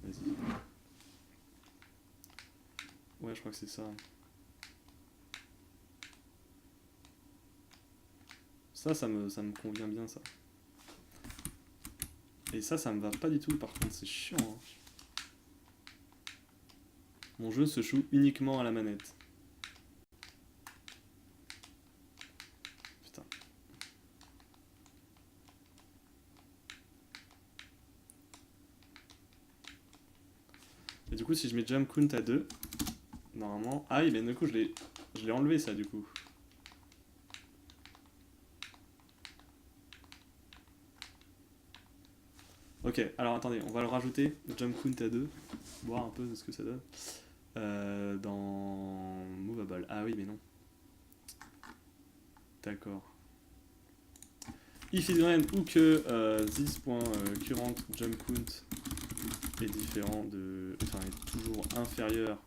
A: Vas-y. Ouais, je crois que c'est ça. Ça me convient bien ça. Et ça me va pas du tout par contre, c'est chiant. Hein. Mon jeu se joue uniquement à la manette. Putain. Et du coup, si je mets jump count à 2, normalement. Ah oui, mais du coup, je l'ai enlevé ça du coup. Ok, alors attendez, on va le rajouter, jump count à 2, voir un peu ce que ça donne. Dans Movable. Ah oui, mais non. D'accord. If it grand ou que this.current jump count est différent de. Enfin, est toujours inférieur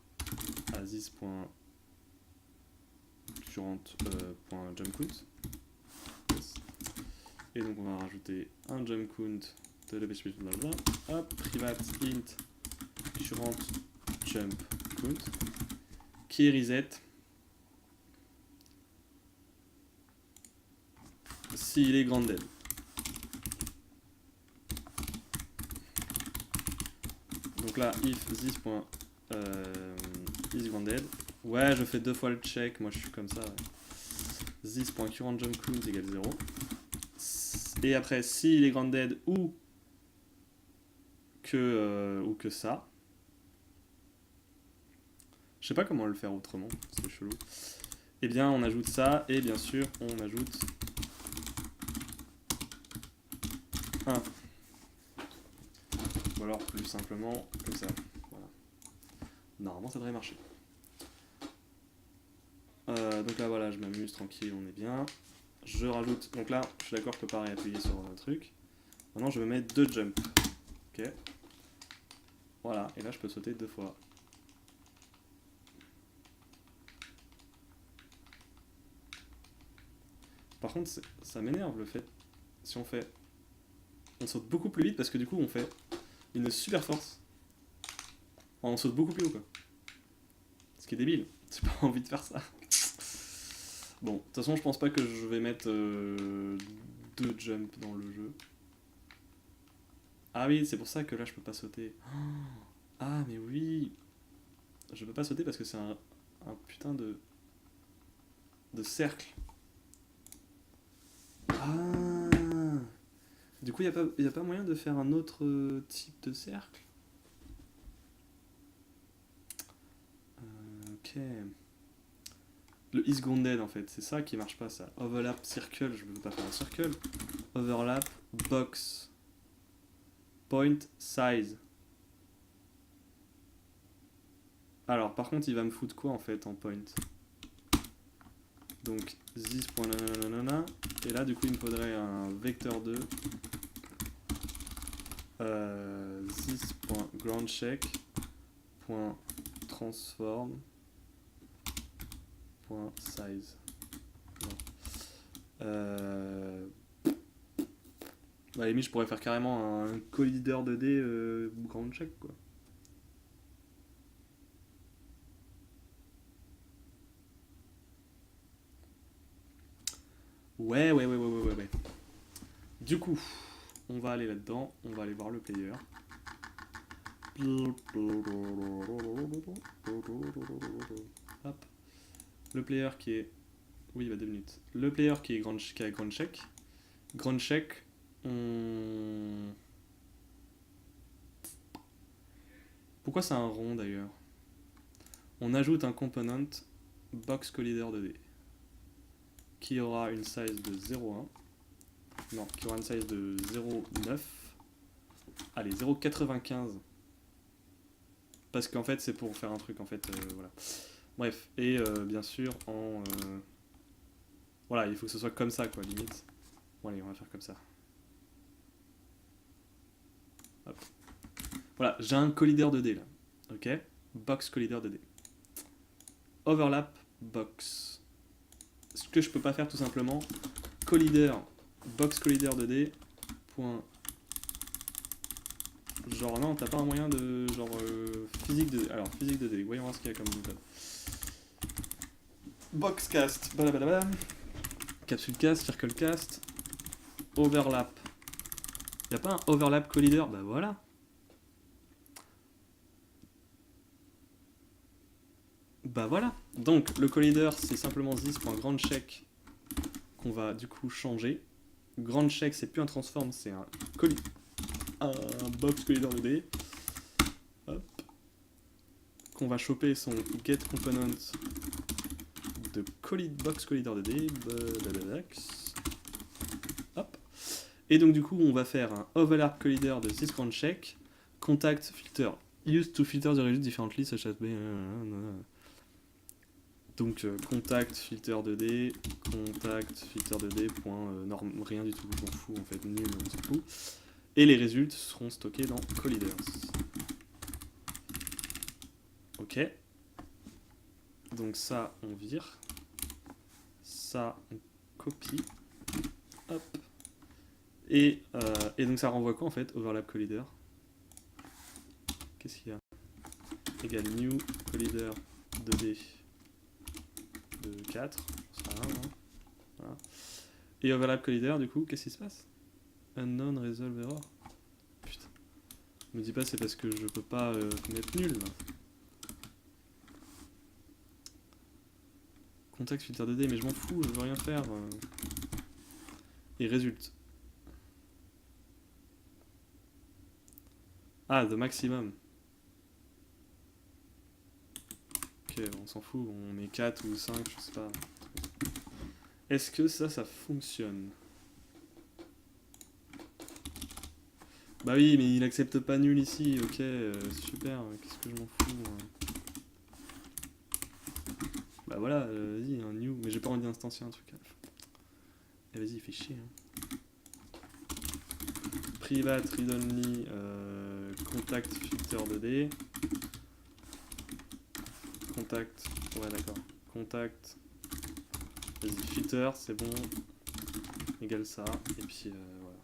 A: à this.current jump count. Yes. Et donc on va rajouter un jump count de la PHP, blablabla. Hop, private int current jump count qui est reset s'il est grounded. Donc là, if this.is grounded. Ouais, je fais 2 fois le check, moi je suis comme ça. Ouais. This.current jump count égale 0. Et après, s'il est grounded ou que ça. Je sais pas comment le faire autrement, c'est chelou. Eh bien, on ajoute ça, et bien sûr, on ajoute 1. Ou alors, plus simplement, comme ça. Voilà. Normalement, ça devrait marcher. Donc là, voilà, je m'amuse, tranquille, on est bien. Je rajoute, donc là, je suis d'accord, je peux pas réappuyer sur un truc. Maintenant, je vais mettre 2 jumps. Ok. Voilà, et là, je peux sauter 2 fois. Par contre, ça m'énerve le fait, si on saute beaucoup plus vite parce que du coup on fait une super force. Enfin, on saute beaucoup plus haut quoi. Ce qui est débile, j'ai pas envie de faire ça. Bon, de toute façon je pense pas que je vais mettre 2 jumps dans le jeu. Ah oui, c'est pour ça que là je peux pas sauter. Ah mais oui. Je peux pas sauter parce que c'est un putain de cercle. Ah. Du coup, y a pas moyen de faire un autre type de cercle. Ok. Le is grounded en fait, c'est ça qui marche pas ça. Overlap circle, je peux pas faire un circle. Overlap box point size. Alors par contre il va me foutre quoi en fait en point. Donc this.nanana, et là du coup il me faudrait un vecteur 2 this.groundcheck.transform .size. À la limite je pourrais faire carrément un collider 2D ground check quoi. Ouais. Du coup, on va aller là-dedans, on va aller voir le player. Hop. Le player qui est... Oui, il va 2 minutes. Le player qui a grand check. Grand check, on... Pourquoi c'est un rond d'ailleurs? On ajoute un component box collider 2D qui aura une size de 0,1. Non, qui aura une size de 0,9. Allez, 0,95 parce qu'en fait c'est pour faire un truc en fait, voilà. Bref, et bien sûr en... voilà, il faut que ce soit comme ça quoi, limite. Bon allez, on va faire comme ça. Hop. Voilà, j'ai un collider 2D là, ok. Box collider 2D. Overlap box. Ce que je peux pas faire tout simplement, collider box collider 2D point. Genre non, t'as pas un moyen de genre physique 2D. Alors physique 2D, voyons voir ce qu'il y a comme méthode. Boxcast, blablabla. Capsule cast, circle cast, overlap. Y a pas un overlap collider? Bah voilà. Bah voilà. Donc le collider c'est simplement this.grandcheck qu'on va du coup changer. Grandcheck c'est plus un transform, c'est un box collider 2D. Hop. Qu'on va choper son get component de box collider 2D. Hop. Et donc du coup on va faire un overlap collider de thisGrandCheck contact filter used to filter the result differently such as donc contact filter 2D contact filter 2D point norme, rien du tout, je m'en fous en fait, nul, on s'en fout. Et les résultats seront stockés dans colliders. Ok. Donc ça on vire. Ça on copie. Hop. Et donc ça renvoie quoi en fait? Overlap collider. Qu'est-ce qu'il y a? Égal new collider 2D de 4. Ça va, hein, voilà. Et overlap collider du coup, qu'est-ce qui se passe? Unknown resolve error. Putain. Me dis pas c'est parce que je peux pas mettre nul là. Contact filter 2D, mais je m'en fous, je veux rien faire. Et résulte. Ah, the maximum. Ok, on s'en fout, on met 4 ou 5, je sais pas. Est-ce que ça fonctionne? Bah oui, mais il accepte pas nul ici, ok, super, qu'est-ce que je m'en fous moi. Bah voilà, vas-y, un new, mais j'ai pas envie d'instancier un truc. Et vas-y, il fait chier. Hein. Private read only contact filter 2D. Contact, ouais d'accord. Contact, vas-y, filter, c'est bon. Égale ça, et puis voilà.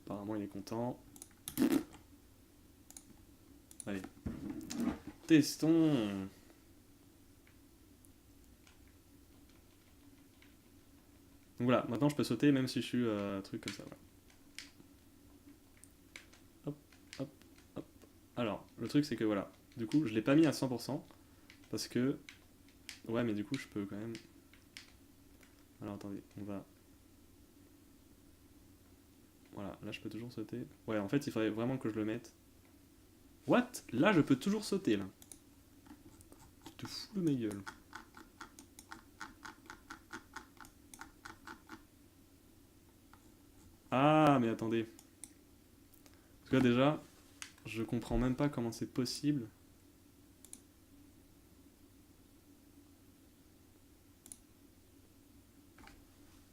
A: Apparemment il est content. Allez. Testons. Donc voilà, maintenant je peux sauter même si je suis un truc comme ça. Voilà. Hop, hop, hop. Alors, le truc c'est que voilà, du coup je l'ai pas mis à 100% parce que... Ouais mais du coup je peux quand même... Alors attendez, on va... Voilà, là je peux toujours sauter. Ouais, en fait il faudrait vraiment que je le mette. What? Là je peux toujours sauter là. Tu te fous de ma gueule. Ah mais attendez. Parce que là déjà, je comprends même pas comment c'est possible.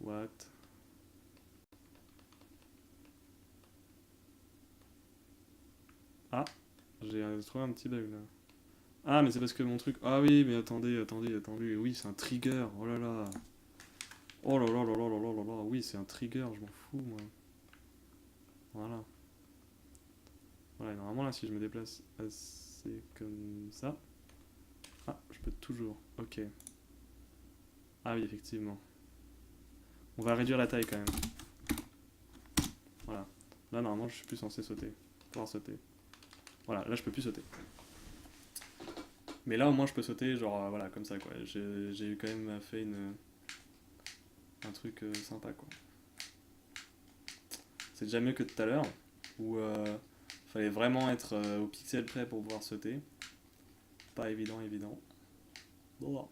A: What? Ah, j'ai trouvé un petit bug là. Ah mais c'est parce que mon truc... Ah oui mais attendez, oui c'est un trigger, oh là là. Oh là là là là là là là là, oui c'est un trigger, je m'en fous moi. Voilà. Voilà, normalement là si je me déplace assez comme ça... Ah, je peux toujours, ok. Ah oui effectivement. On va réduire la taille quand même. Voilà. Là normalement je suis plus censé sauter. Pouvoir sauter. Voilà, là je peux plus sauter. Mais là au moins je peux sauter genre voilà comme ça quoi. J'ai quand même fait un truc sympa quoi. C'est déjà mieux que tout à l'heure où fallait vraiment être au pixel près pour pouvoir sauter. Pas évident. Bon.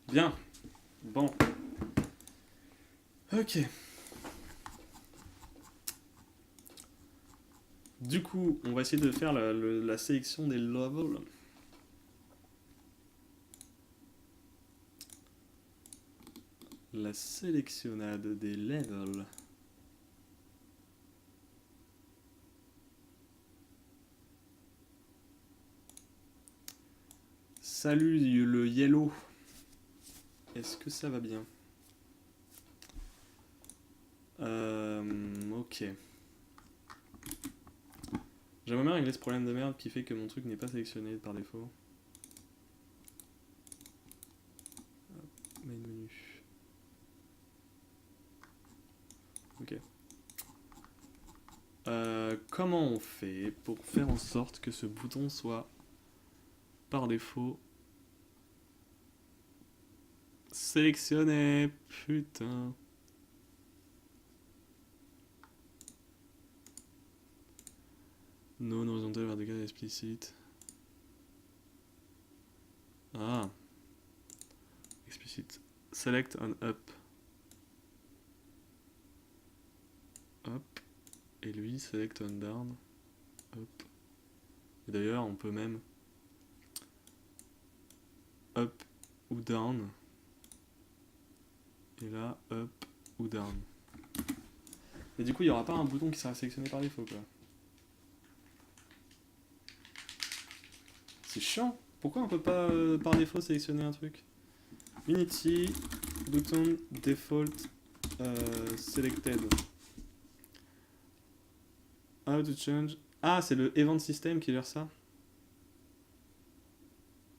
A: Bien. Bon. Ok. Du coup, on va essayer de faire la sélection des levels. La sélectionnade des levels. Salut le yellow. Est-ce que ça va bien? Ok. J'aimerais bien régler ce problème de merde qui fait que mon truc n'est pas sélectionné par défaut. Main menu. Ok. Comment on fait pour faire en sorte que ce bouton soit par défaut sélectionné? Putain. Non horizontal vertical explicite. Ah. Explicite. Select on up. Hop. Et lui, select on down. Hop. Et d'ailleurs, on peut même up ou down. Et là, up ou down. Et du coup, il n'y aura pas un bouton qui sera sélectionné par défaut, quoi. C'est chiant. Pourquoi on peut pas par défaut sélectionner un truc? Unity, bouton default selected. How to change. Ah, c'est le event system qui gère ça.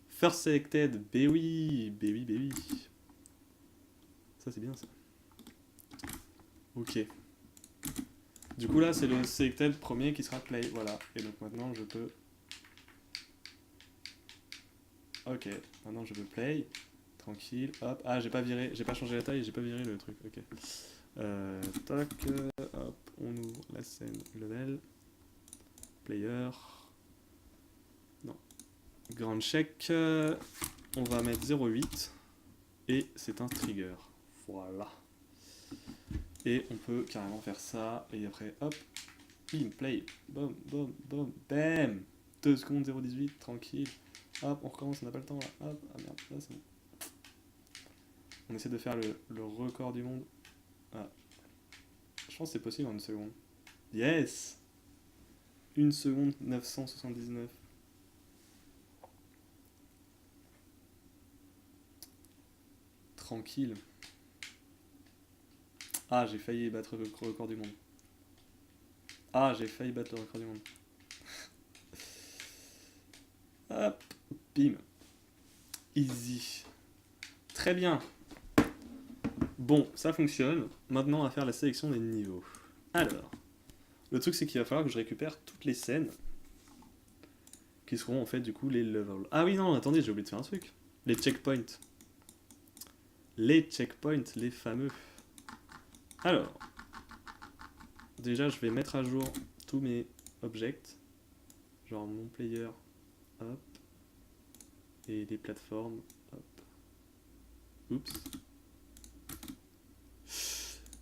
A: First selected. B oui, B oui, B oui. Ça, c'est bien ça. Ok. Du coup, là, c'est le selected premier qui sera play. Voilà. Et donc maintenant, je peux. Ok. Maintenant, je peux play. Tranquille. Hop. Ah, j'ai pas viré. J'ai pas changé la taille et j'ai pas viré le truc. Ok. Tac. Hop. On ouvre la scène level. Player. Non. Grand check. On va mettre 0,8. Et c'est un trigger. Voilà. Et on peut carrément faire ça. Et après, hop. Bim, play. Boum, boum, boum. Bam. 2 secondes, 0,18. Tranquille. Hop, on recommence, on n'a pas le temps là. Hop. Ah merde, là c'est bon. On essaie de faire le record du monde. Ah. Je pense que c'est possible en une seconde. Yes! 1 seconde 979. Tranquille. Ah, j'ai failli battre le record du monde. Ah, j'ai failli battre le record du monde. Hop, bim. Easy. Très bien. Bon, ça fonctionne. Maintenant, on va faire la sélection des niveaux. Alors, le truc, c'est qu'il va falloir que je récupère toutes les scènes qui seront en fait du coup les levels. Ah oui, non, attendez, j'ai oublié de faire un truc. Les checkpoints. Les checkpoints, les fameux. Alors, déjà, je vais mettre à jour tous mes objects. Genre mon player, hop. Et les plateformes, hop. Oups.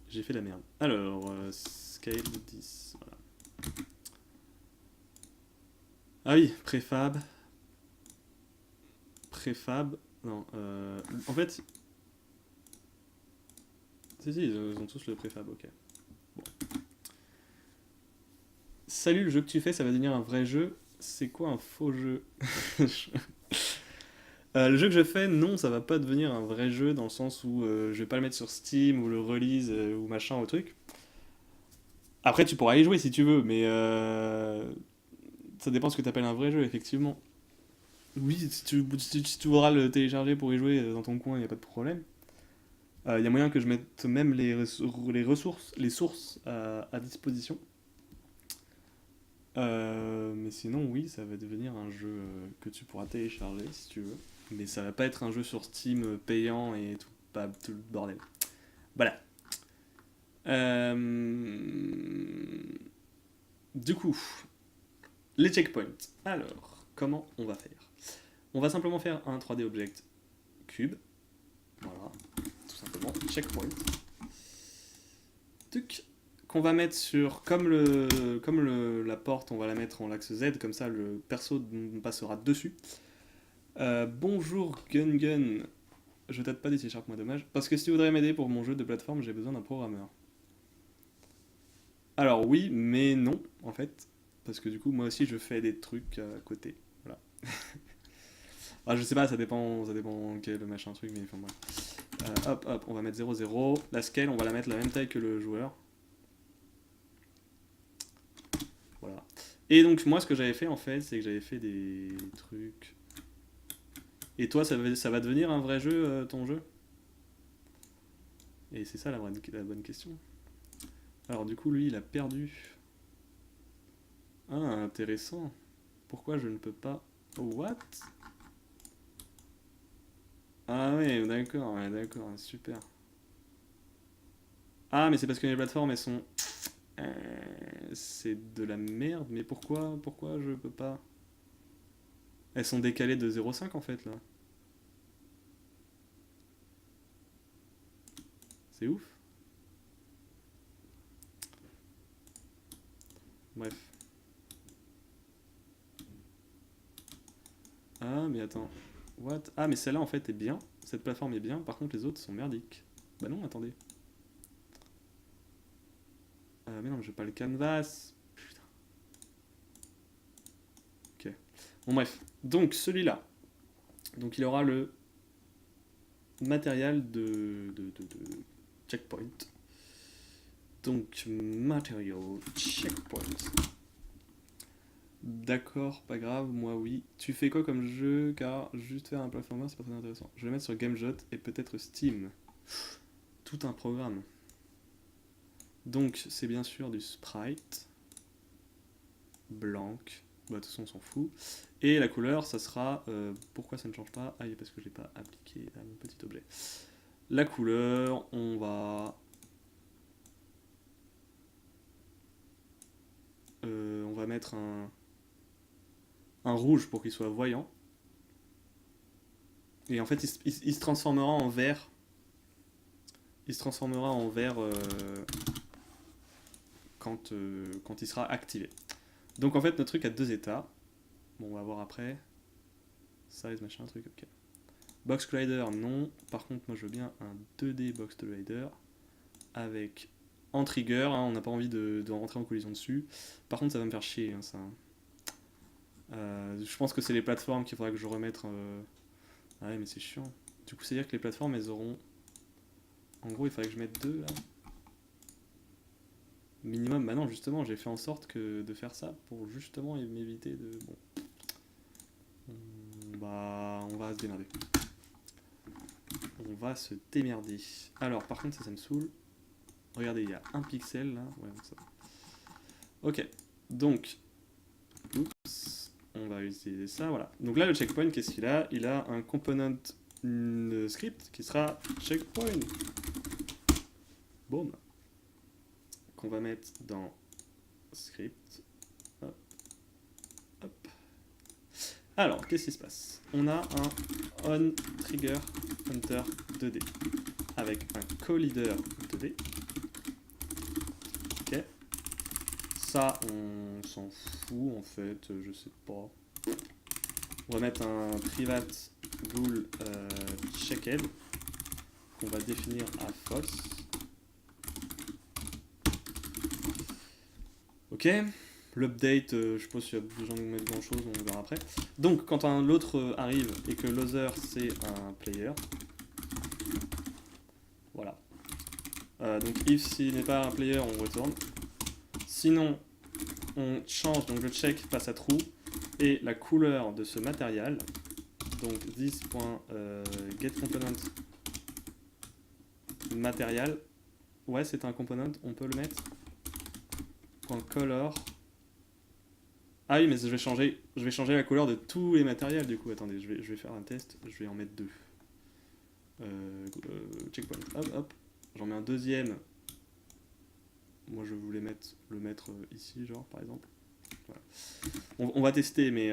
A: J'ai fait la merde. Alors, scale de 10, voilà. Ah oui, préfab. Préfab. Non, en fait. Si, ils ont tous le préfab, ok. Bon. Salut, le jeu que tu fais, ça va devenir un vrai jeu. C'est quoi un faux jeu? Le jeu que je fais, non, ça va pas devenir un vrai jeu dans le sens où je vais pas le mettre sur Steam ou le release ou machin ou truc. Après, tu pourras y jouer si tu veux, mais ça dépend de ce que tu appelles un vrai jeu, effectivement. Oui, si tu voudras le télécharger pour y jouer dans ton coin, il n'y a pas de problème. Il y a moyen que je mette même les ressources, les sources à disposition. Mais sinon, oui, ça va devenir un jeu que tu pourras télécharger si tu veux. Mais ça va pas être un jeu sur Steam payant et tout, pas tout le bordel. Voilà. Du coup, les checkpoints. Alors, comment on va faire? On va simplement faire un 3D object cube. Voilà, tout simplement. Checkpoint. Tuc, qu'on va mettre sur, la porte, on va la mettre en l'axe Z, comme ça le perso passera dessus. Bonjour Gun Gun, je t'aide pas des t-shirts, moi dommage. Parce que si tu voudrais m'aider pour mon jeu de plateforme, j'ai besoin d'un programmeur. Alors oui, mais non, en fait. Parce que du coup, moi aussi, je fais des trucs à côté. Voilà. Ah, je sais pas, ça dépend quel machin truc, mais enfin bref. Hop, hop, on va mettre 0,0. La scale, on va la mettre la même taille que le joueur. Voilà. Et donc, moi, ce que j'avais fait, en fait, c'est que j'avais fait des trucs... Et toi, ça va devenir un vrai jeu, ton jeu? Et c'est ça la bonne question. Alors, du coup, lui, il a perdu. Ah, intéressant. Pourquoi je ne peux pas... What? Ah ouais, d'accord, super. Ah, mais c'est parce que les plateformes, elles sont... c'est de la merde, mais pourquoi je peux pas... Elles sont décalées de 0,5 en fait, là. C'est ouf. Bref. Ah, mais attends. What? Ah, mais celle-là, en fait, est bien. Cette plateforme est bien, par contre, les autres sont merdiques. Bah non, attendez. Mais non, j'ai pas le canvas. Putain. Ok. Bon, bref. Donc, celui-là. Donc, il aura le matériel de checkpoint. Donc, material checkpoint. D'accord, pas grave, moi oui. Tu fais quoi comme jeu? Car juste faire un platformer, c'est pas très intéressant. Je vais le mettre sur GameJot et peut-être Steam. Tout un programme. Donc, c'est bien sûr du sprite. Blanc. Bah, de toute façon, on s'en fout. Et la couleur, ça sera... pourquoi ça ne change pas? Ah, parce que je l'ai pas appliqué à mon petit objet. La couleur, on va mettre un rouge pour qu'il soit voyant. Et en fait, il se transformera en vert. Il se transformera en vert quand il sera activé. Donc en fait, notre truc a deux états. Bon, on va voir après. Size, machin, truc, ok. Box Collider, non. Par contre, moi je veux bien un 2D Box Collider avec en trigger. Hein, on n'a pas envie de rentrer en collision dessus. Par contre, ça va me faire chier, hein, ça. Je pense que c'est les plateformes qu'il faudra que je remette. Ah ouais, mais c'est chiant. Du coup, c'est-à-dire que les plateformes, elles auront... En gros, il faudrait que je mette deux, là. Minimum, bah non, justement, j'ai fait en sorte de faire ça pour justement m'éviter de... Bon. On va se démerder. On va se démerder. Alors, par contre, ça me saoule. Regardez, il y a un pixel, là. Ouais, donc ça va. Ok, donc... Oups. On va utiliser ça, voilà. Donc là, le checkpoint, qu'est-ce qu'il a? Il a un component script qui sera checkpoint. Boom. Qu'on va mettre dans script. Hop. Hop. Alors, qu'est-ce qui se passe? On a un on trigger hunter 2D avec un collider 2D. Ok. Ça, on s'en fout en fait, je sais pas. On va mettre un private bool checked qu'on va définir à false. Ok. L'update, je sais pas s'il y a besoin de mettre grand chose, on verra après. Donc, quand l'autre arrive et que l'other c'est un player, voilà. Donc, if s'il n'est pas un player, on retourne. Sinon, on change, donc le check passe à true, et la couleur de ce matériel, donc this.getComponent matériel, ouais, c'est un component, on peut le mettre. .color. Ah oui, mais je vais changer la couleur de tous les matériels du coup. Attendez, je vais faire un test, je vais en mettre deux. Checkpoint, hop, hop. J'en mets un deuxième. Moi je voulais le mettre ici, genre par exemple. Voilà. On va tester, mais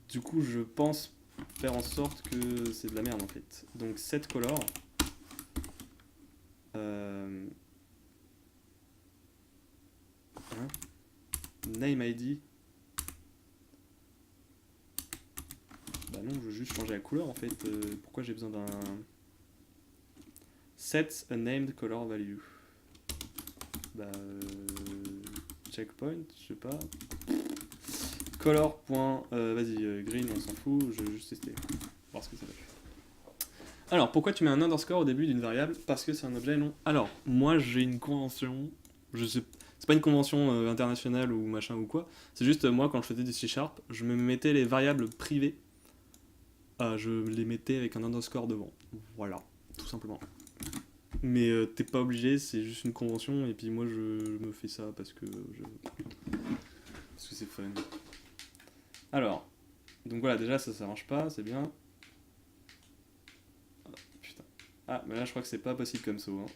A: du coup je pense faire en sorte que c'est de la merde en fait. Donc set color. name ID. Bah non, je veux juste changer la couleur en fait. Pourquoi j'ai besoin d'un set a named color value? Bah checkpoint, je sais pas. Color. Vas-y, green, on s'en fout. Je vais juste tester, voir ce que ça fait. Alors, pourquoi tu mets un underscore au début d'une variable? Parce que c'est un objet, non? Alors, moi j'ai une convention, je sais, c'est pas une convention internationale ou machin ou quoi, c'est juste moi quand je faisais du C#, je me mettais les variables privées, je les mettais avec un underscore devant. Voilà, tout simplement. Mais t'es pas obligé, c'est juste une convention, et puis moi je me fais ça parce que c'est fun. Alors, donc voilà, déjà ça marche pas, c'est bien. Ah, mais là je crois que c'est pas possible comme saut. Hein.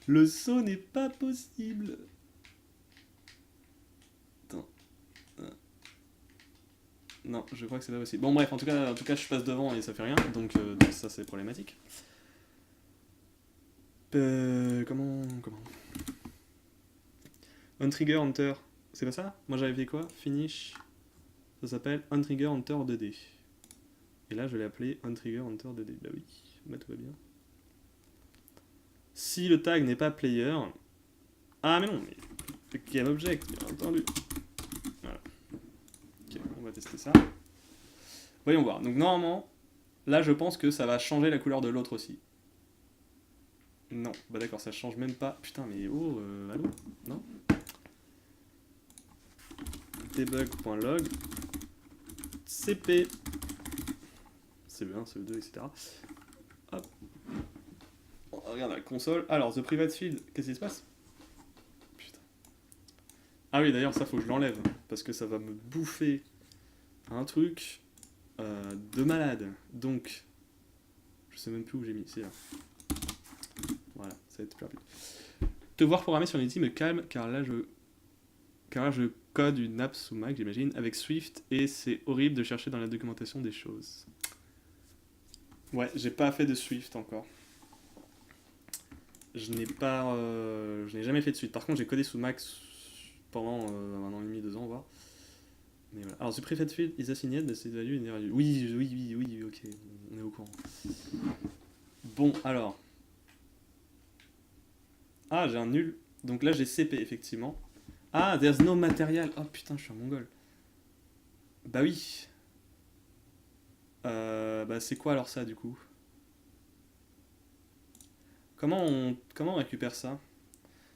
A: Le saut n'est pas possible. Attends. Non, je crois que c'est pas possible. Bon bref, en tout cas je passe devant et ça fait rien, donc ça c'est problématique. Comment Untrigger Hunter, c'est pas ça? Moi j'avais fait quoi? Finish. Ça s'appelle Untrigger Hunter 2D. Et là je l'ai appelé Untrigger Hunter 2D. Bah oui, bah tout va bien. Si le tag n'est pas player... Ah mais non, mais quel object, bien entendu. Voilà. Ok, on va tester ça. Voyons voir. Donc normalement, là je pense que ça va changer la couleur de l'autre aussi. Non, bah d'accord, ça change même pas. Putain, mais oh, allô? Non? Debug.log CP CE1, CE2, etc. Hop. On regarde la console. Alors, the private field, qu'est-ce qui se passe? Putain. Ah oui, d'ailleurs, ça faut que je l'enlève. Parce que ça va me bouffer un truc de malade. Donc, je sais même plus où j'ai mis. C'est là. Voilà, ça va être plus rapide. Te voir programmer sur Unity me calme, car là je code une app sous Mac, j'imagine, avec Swift, et c'est horrible de chercher dans la documentation des choses. Ouais, j'ai pas fait de Swift encore. Je n'ai jamais fait de Swift. Par contre, j'ai codé sous Mac pendant 1 an et demi, 2 ans, voire. Mais voilà. Alors, the prefet field is assigned, but c'est value in value. Oui, ok, on est au courant. Bon, alors. Ah, j'ai un nul. Donc là, j'ai CP, effectivement. Ah, there's no material. Oh putain, je suis un mongol. Bah oui. Bah c'est quoi alors ça, du coup? Comment on récupère ça?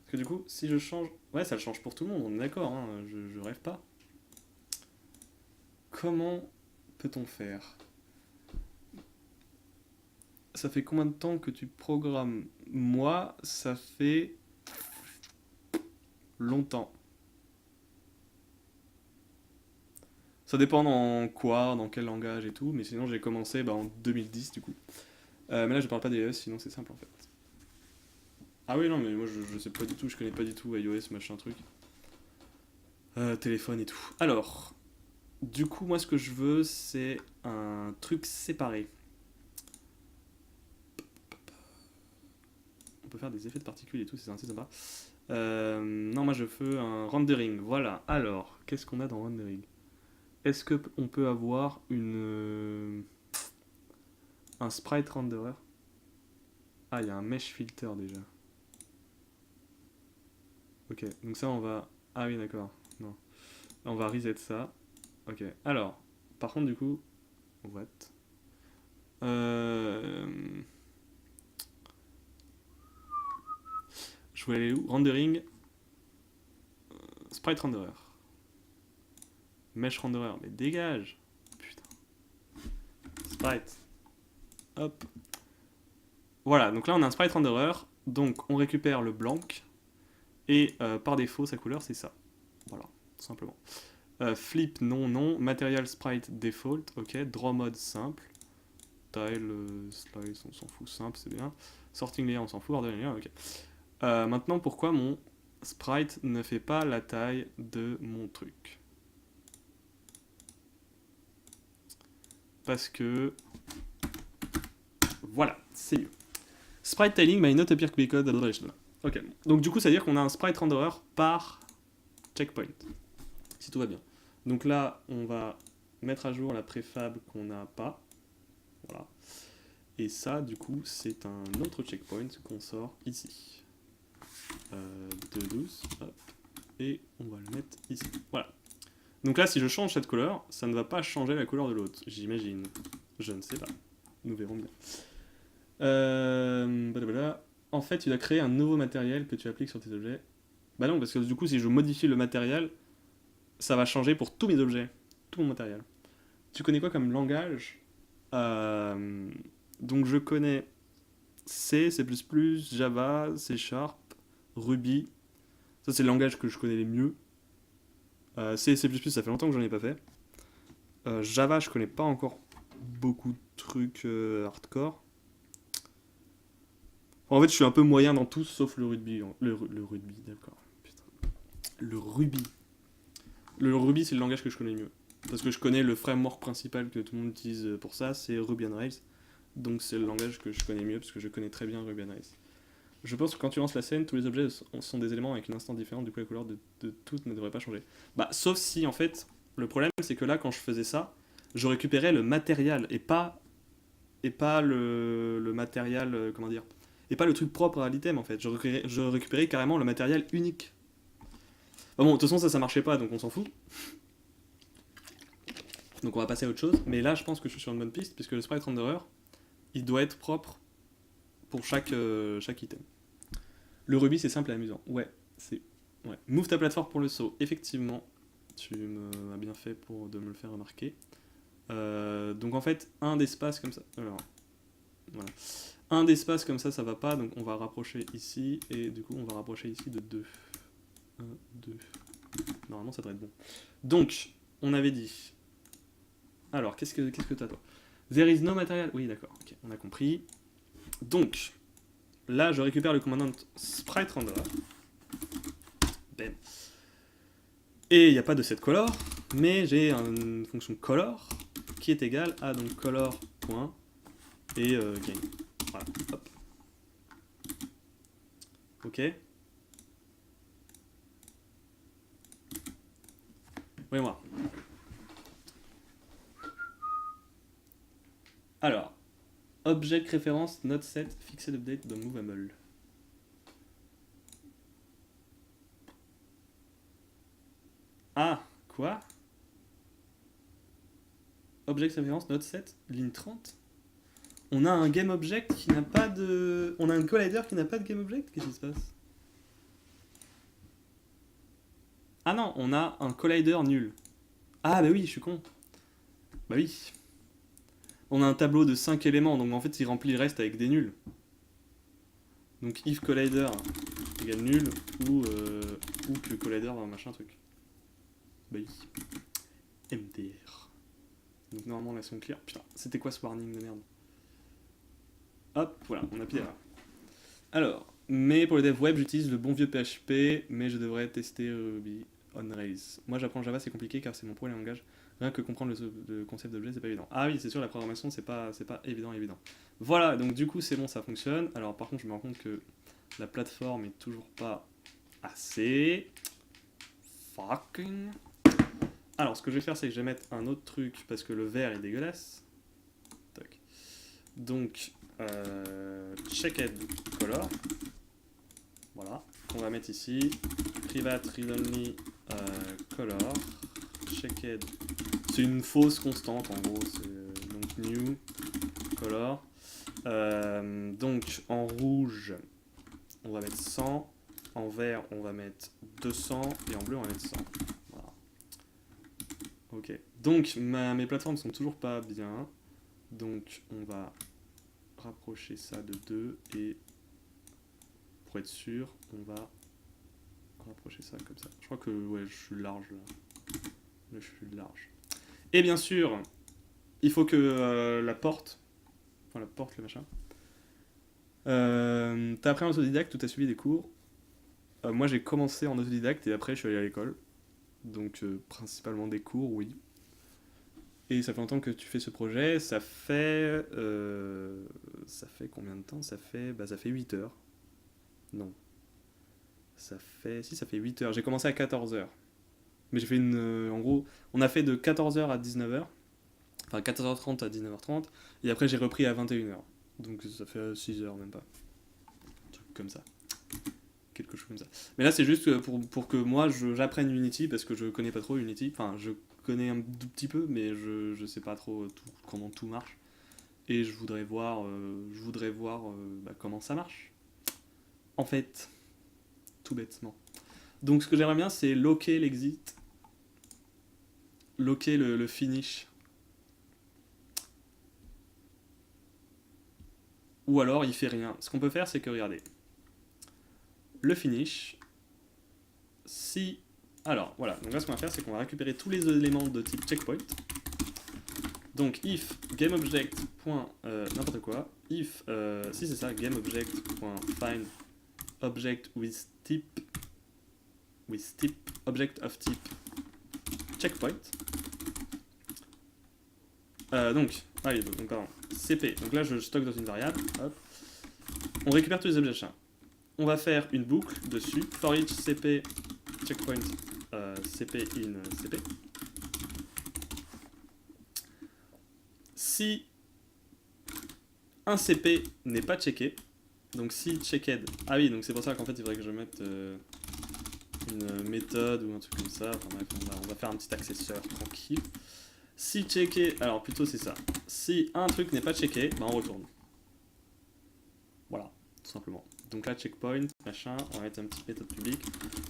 A: Parce que du coup, si je change... Ouais, ça le change pour tout le monde, on est d'accord, hein, je rêve pas. Comment peut-on faire? Ça fait combien de temps que tu programmes? Moi, ça fait longtemps. Ça dépend dans quoi, dans quel langage et tout, mais sinon j'ai commencé en 2010 du coup. Mais là je parle pas d'iOS, sinon c'est simple en fait. Ah oui non mais moi je sais pas du tout, je connais pas du tout iOS machin truc. Téléphone et tout. Alors, du coup moi ce que je veux c'est un truc séparé. On peut faire des effets de particules et tout, c'est assez sympa. Non moi je veux un rendering, voilà. Alors, qu'est-ce qu'on a dans rendering? Est-ce qu'on peut avoir un sprite renderer? Ah, il y a un mesh filter déjà. Ok, donc ça on va... Ah oui d'accord, non. On va reset ça. Ok, alors, par contre du coup... What? Je voulais aller où? Rendering. Sprite renderer. Mesh renderer, mais dégage! Putain. Sprite. Hop. Voilà, donc là on a un sprite renderer, donc on récupère le blanc, et par défaut sa couleur c'est ça. Voilà, tout simplement. Flip, non, Material Sprite Default, ok, Draw Mode simple, Tile, Slice, on s'en fout, simple, c'est bien. Sorting Layer, on s'en fout, Ordering Layer, ok. Maintenant, pourquoi mon sprite ne fait pas la taille de mon truc? Parce que... Voilà, c'est mieux. Sprite tiling by not appear code. Ok, donc du coup, ça veut dire qu'on a un sprite renderer par checkpoint, si tout va bien. Donc là, on va mettre à jour la préfab qu'on n'a pas. Voilà. Et ça, du coup, c'est un autre checkpoint qu'on sort ici. De 12, hop, et on va le mettre ici. Voilà. Donc là, si je change cette couleur, ça ne va pas changer la couleur de l'autre, j'imagine. Je ne sais pas. Nous verrons bien. Blablabla. En fait, tu dois créer un nouveau matériel que tu appliques sur tes objets. Bah non, parce que du coup, si je modifie le matériel, ça va changer pour tous mes objets, tout mon matériel. Tu connais quoi comme langage? Donc je connais C, C++, Java, C Sharp, Ruby. Ça, c'est le langage que je connais les mieux. C et C++, ça fait longtemps que j'en ai pas fait. Java, je connais pas encore beaucoup de trucs hardcore. En fait, je suis un peu moyen dans tout sauf le Ruby. Le Ruby, d'accord. Putain. Le Ruby. Le Ruby, c'est le langage que je connais le mieux. Parce que je connais le framework principal que tout le monde utilise pour ça, c'est Ruby on Rails. Donc c'est le langage que je connais mieux, parce que je connais très bien Ruby on Rails. Je pense que quand tu lances la scène, tous les objets sont des éléments avec une instance différente, du coup la couleur de toutes ne devrait pas changer. Bah, sauf si, en fait, le problème, c'est que là, quand je faisais ça, je récupérais le matériel, et pas le matériel, comment dire, et pas le truc propre à l'item, en fait. Je récupérais carrément le matériel unique. Bah bon, de toute façon, ça marchait pas, donc on s'en fout. Donc on va passer à autre chose. Mais là, je pense que je suis sur une bonne piste, puisque le sprite renderer, il doit être propre pour chaque item. Le Ruby, c'est simple et amusant. Ouais, c'est... Ouais. Move ta plateforme pour le saut. Effectivement, tu m'as bien fait de me le faire remarquer. Donc en fait, un d'espace comme ça... Alors, voilà. Un d'espace comme ça va pas, donc on va rapprocher ici, et du coup, on va rapprocher ici de 2. 1, 2... Normalement, ça devrait être bon. Donc, on avait dit... Alors, qu'est-ce que t'as, toi? There is no material... Oui, d'accord, ok, on a compris. Donc, là, je récupère le commandant sprite renderer. Ben. Et il n'y a pas de set color, mais j'ai une fonction color qui est égale à donc color point et gain. Voilà, hop. Ok. Voyons voir. Alors, object référence not set fixed update de movable. Ah, quoi? Object référence not set ligne 30. On a un game object qui n'a pas de... On a un collider qui n'a pas de game object? Qu'est-ce qui se passe? Ah non, on a un collider nul. Ah bah oui, je suis con. Bah oui. On a un tableau de 5 éléments, donc en fait il remplit le reste avec des nuls. Donc if collider égale nul, ou que collider machin truc. Bah oui. MDR. Donc normalement là sont clear. Putain, c'était quoi ce warning de merde? Hop, voilà, on a pris l'erreur. Alors, mais pour le dev web, j'utilise le bon vieux PHP, mais je devrais tester Ruby on Rails. Moi j'apprends Java, c'est compliqué car c'est mon premier langage. Rien que comprendre le concept d'objet, c'est pas évident. Ah oui, c'est sûr, la programmation, c'est pas évident. Voilà, donc du coup, c'est bon, ça fonctionne. Alors par contre, je me rends compte que la plateforme est toujours pas assez... Fucking... Alors, ce que je vais faire, c'est que je vais mettre un autre truc, parce que le vert est dégueulasse. Tac. Donc, checked color. Voilà. On va mettre ici. Private read only color. Checked. C'est une fausse constante, en gros. C'est donc new color. Donc, en rouge, on va mettre 100. En vert, on va mettre 200. Et en bleu, on va mettre 100. Voilà. Ok. Donc, mes plateformes sont toujours pas bien. Donc, on va rapprocher ça de 2. Et pour être sûr, on va rapprocher ça comme ça. Je crois que, ouais, je suis large là. Là, je suis large. Et bien sûr, il faut que la porte, le machin. T'as appris en autodidacte ou t'as suivi des cours? Moi, j'ai commencé en autodidacte et après, je suis allé à l'école. Donc, principalement des cours, oui. Et ça fait longtemps que tu fais ce projet. Ça fait combien de temps? Ça fait 8 heures. Non. Ça fait 8 heures. J'ai commencé à 14 heures. Mais j'ai fait une. En gros, on a fait de 14h à 19h, enfin 14h30 à 19h30, et après j'ai repris à 21h. Donc ça fait 6h même pas. Un truc comme ça. Quelque chose comme ça. Mais là c'est juste pour que moi j'apprenne Unity parce que je connais pas trop Unity. Enfin, je connais un tout petit peu, mais je sais pas trop comment tout marche. Et je voudrais voir bah, comment ça marche. En fait, tout bêtement. Donc ce que j'aimerais bien, c'est locker l'exit, locker le finish. Ou alors il fait rien. Ce qu'on peut faire, c'est que regardez, le finish, si. Alors voilà, donc là ce qu'on va faire, c'est qu'on va récupérer tous les éléments de type checkpoint. Donc if gameObject. N'importe quoi. If, si c'est ça, gameObject.find object with type object of type checkpoint. Donc pardon, cp. Donc là je stocke dans une variable. Hop. On récupère tous les objets chats. On va faire une boucle dessus. For each cp checkpoint cp in cp. Si un cp n'est pas checké, donc si checked, ah oui, donc c'est pour ça qu'en fait il faudrait que je mette une méthode ou un truc comme ça. Enfin bref, on va faire un petit accesseur tranquille. Si checké, alors plutôt c'est ça. Si un truc n'est pas checké, bah on retourne. Voilà, tout simplement. Donc là, checkpoint, machin, on va mettre un petit méthode public.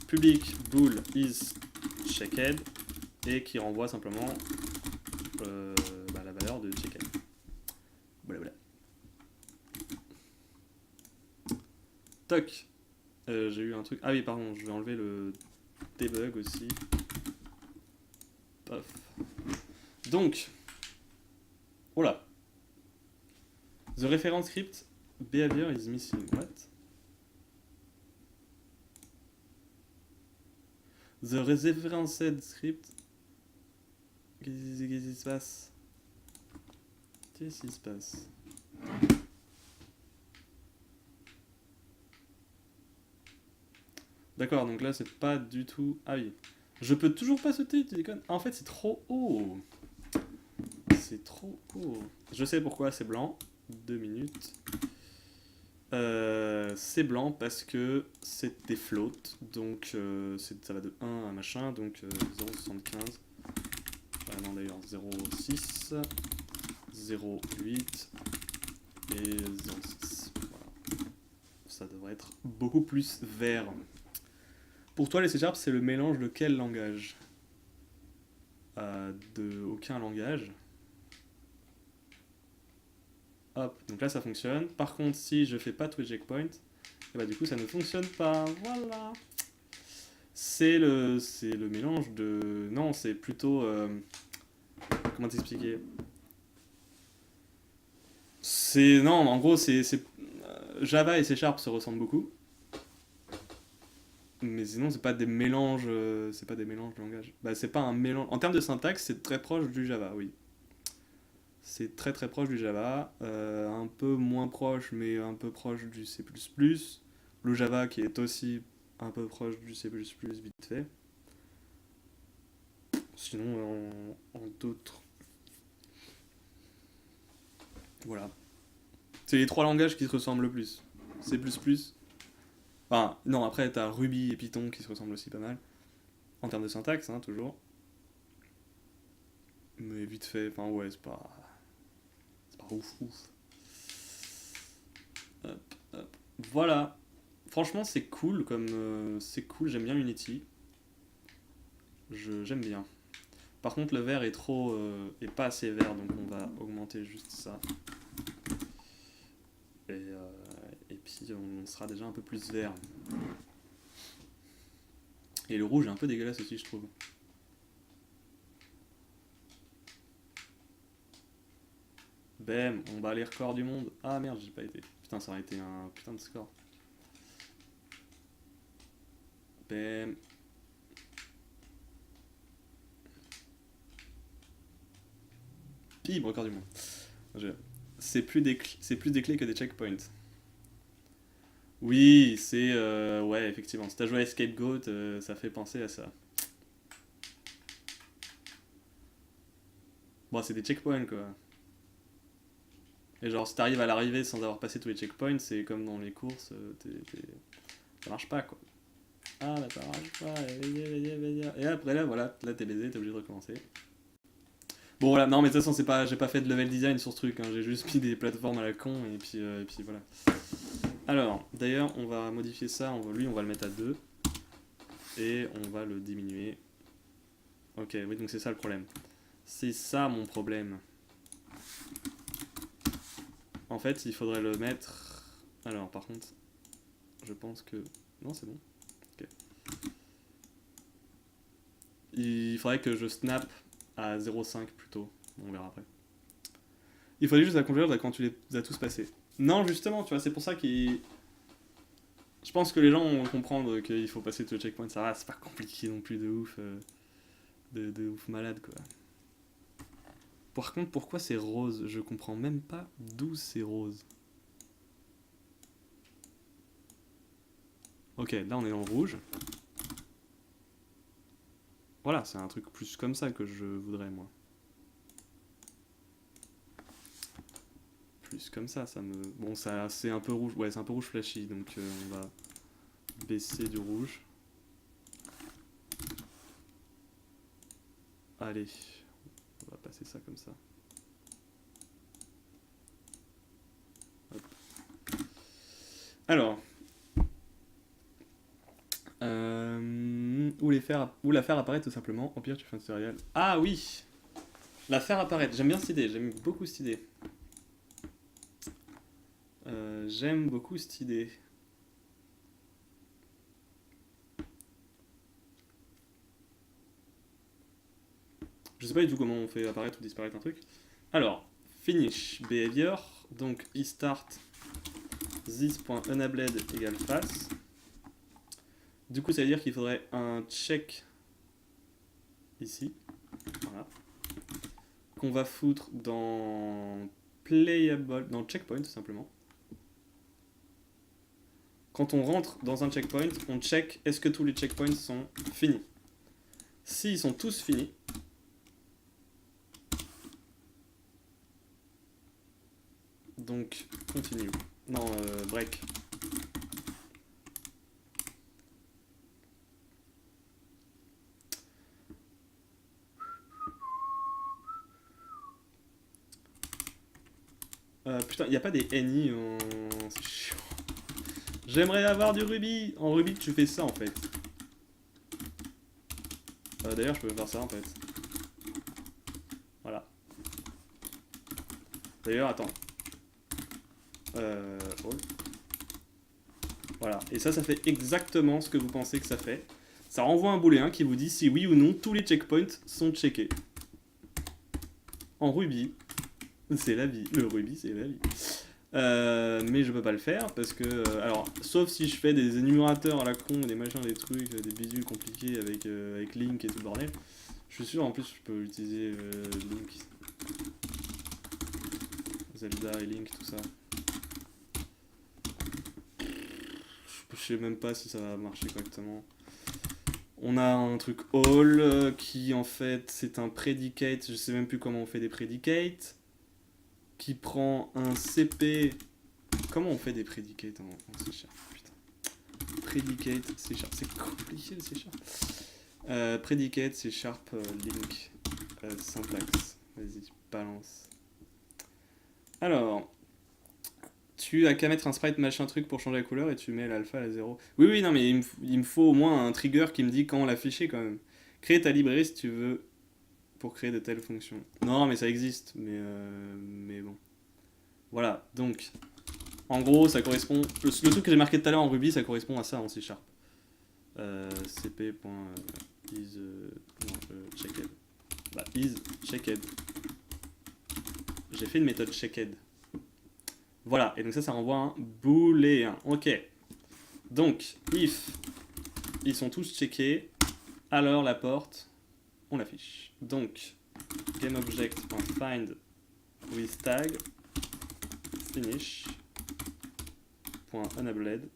A: Public bool is checked et qui renvoie simplement la valeur de checked. Voilà. Toc. J'ai eu un truc. Ah oui, pardon, je vais enlever le debug aussi. Paf. Donc, voilà. The reference script behavior is missing. What? The referenced script. Qu'est-ce qui se passe? Qu'est-ce qui se passe? D'accord, donc là c'est pas du tout. Ah oui. Je peux toujours pas sauter, tu déconnes? Ah, en fait c'est trop haut. C'est trop haut. Je sais pourquoi c'est blanc. 2 minutes. C'est blanc parce que c'est des floats. Donc ça va de 1 à machin. Donc 0,75. Non d'ailleurs 0,6. 0,8. Et 0,6. Voilà. Ça devrait être beaucoup plus vert. Pour toi, les C# c'est le mélange de quel langage? De aucun langage. Hop, donc là ça fonctionne. Par contre, si je fais pas tous les checkpoints, et bah du coup ça ne fonctionne pas. Voilà. C'est le mélange de. Non, c'est plutôt. Comment t'expliquer? Non, en gros, Java et C# se ressemblent beaucoup. Mais sinon, c'est pas des mélanges, de langage. Bah, c'est pas un mélange. En termes de syntaxe, c'est très proche du Java, oui. C'est très très proche du Java, un peu moins proche, mais un peu proche du C++. Le Java qui est aussi un peu proche du C++, vite fait. Sinon, en d'autres. Voilà. C'est les trois langages qui se ressemblent le plus. C++. Enfin, non, après, t'as Ruby et Python qui se ressemblent aussi pas mal. En termes de syntaxe, hein, toujours. Mais vite fait, enfin, ouais, c'est pas ouf. Hop, hop. Voilà. Franchement, c'est cool c'est cool, j'aime bien Unity. J'aime bien. Par contre, le vert est pas assez vert, donc on va augmenter juste ça. Et puis on sera déjà un peu plus vert. Et le rouge est un peu dégueulasse aussi, je trouve. Bam, on bat les records du monde. Ah merde, j'ai pas été. Putain, ça aurait été un putain de score. Bam. Bim, record du monde. C'est plus des clés que des checkpoints. Oui, ouais, effectivement. Si t'as joué à Scapegoat, ça fait penser à ça. Bon, c'est des checkpoints quoi. Et genre, si t'arrives à l'arrivée sans avoir passé tous les checkpoints, c'est comme dans les courses, ça marche pas quoi. Ah bah ça marche pas, et après là, voilà, là t'es baisé, t'es obligé de recommencer. Bon voilà, non mais de toute façon, c'est pas, j'ai pas fait de level design sur ce truc, hein. J'ai juste mis des plateformes à la con, et puis voilà. Alors, d'ailleurs, on va modifier ça, lui on va le mettre à 2, et on va le diminuer. Ok, oui, donc c'est ça le problème. C'est ça mon problème. En fait, il faudrait le mettre... Alors, par contre, je pense que... Non, c'est bon. Ok. Il faudrait que je snap à 0,5 plutôt. On verra après. Il faudrait juste la converger quand tu les as tous passés. Non, justement, tu vois, c'est pour ça qu'il... Je pense que les gens vont comprendre qu'il faut passer tous les checkpoints. Ça va, c'est pas compliqué non plus de ouf. De ouf malade, quoi. Par contre, pourquoi c'est rose? Je comprends même pas d'où c'est rose. Ok, là on est en rouge. Voilà, c'est un truc plus comme ça que je voudrais, moi. Plus comme ça me... Bon, ça, c'est un peu rouge. Ouais, c'est un peu rouge flashy, donc on va baisser du rouge. Allez, on va passer ça comme ça. Hop. Alors... Ou la faire apparaître tout simplement. Au pire, tu fais un tutoriel. Ah oui! La faire apparaître. J'aime bien cette idée. J'aime beaucoup cette idée. J'aime beaucoup cette idée. Je sais pas du tout comment on fait apparaître ou disparaître un truc. Alors, finish behavior. Donc, start this.enabled égale false. Du coup, ça veut dire qu'il faudrait un check ici. Voilà. Qu'on va foutre dans playable, dans checkpoint tout simplement. Quand on rentre dans un checkpoint, on check est-ce que tous les checkpoints sont finis. S'ils sont tous finis, donc continue. Non, break. Putain, il n'y a pas des NI en... C'est chiant. J'aimerais avoir du Ruby. En Ruby, tu fais ça en fait. D'ailleurs, je peux faire ça en fait. Voilà. D'ailleurs, attends. Hold. Voilà. Et ça fait exactement ce que vous pensez que ça fait. Ça renvoie un booléen qui vous dit si oui ou non tous les checkpoints sont checkés. En Ruby, c'est la vie. Le Ruby, c'est la vie. Mais je peux pas le faire parce que... alors, sauf si je fais des énumérateurs à la con, des machins, des trucs, des bidules compliqués avec Link et tout le bordel. Je suis sûr, en plus, je peux utiliser Link. Zelda et Link, tout ça. Je sais même pas si ça va marcher correctement. On a un truc all qui en fait c'est un predicate, je sais même plus comment on fait des predicates, qui prend un CP. Comment on fait des predicates en C#? Putain. Predicate C#, c'est compliqué le C#. Predicate C# link syntaxe. Vas-y, balance. Alors, tu as qu'à mettre un sprite machin truc pour changer la couleur et tu mets l'alpha à 0. Oui, oui, non, mais il me faut au moins un trigger qui me dit quand l'afficher quand même. Crée ta librairie si tu veux pour créer de telles fonctions. Non, mais ça existe, mais bon. Voilà, donc, en gros, ça correspond... Le truc que j'ai marqué tout à l'heure en Ruby, ça correspond à ça en C#. cp.is.checked. Bah, is.checked. J'ai fait une méthode checked. Voilà, et donc ça renvoie un booléen. Ok. Donc, if ils sont tous checkés, alors la porte, on l'affiche. Donc, GameObject.find with tag finish .enabled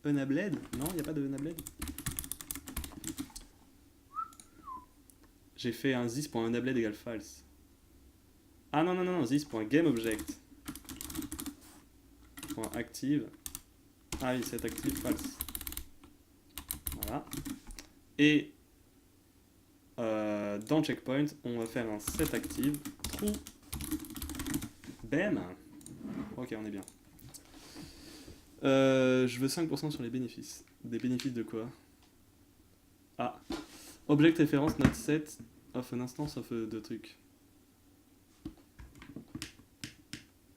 A: .enabled. Non, il n'y a pas de enabled. J'ai fait un this.onApplet égale false. Ah non, non, non, non, this.gameObject. Active. Ah oui, set active false. Voilà. Et dans checkpoint, on va faire un set active true. Bam. Ok, on est bien. Je veux 5% sur les bénéfices. Des bénéfices de quoi? Ah. Object reference not set of an instance of de trucs.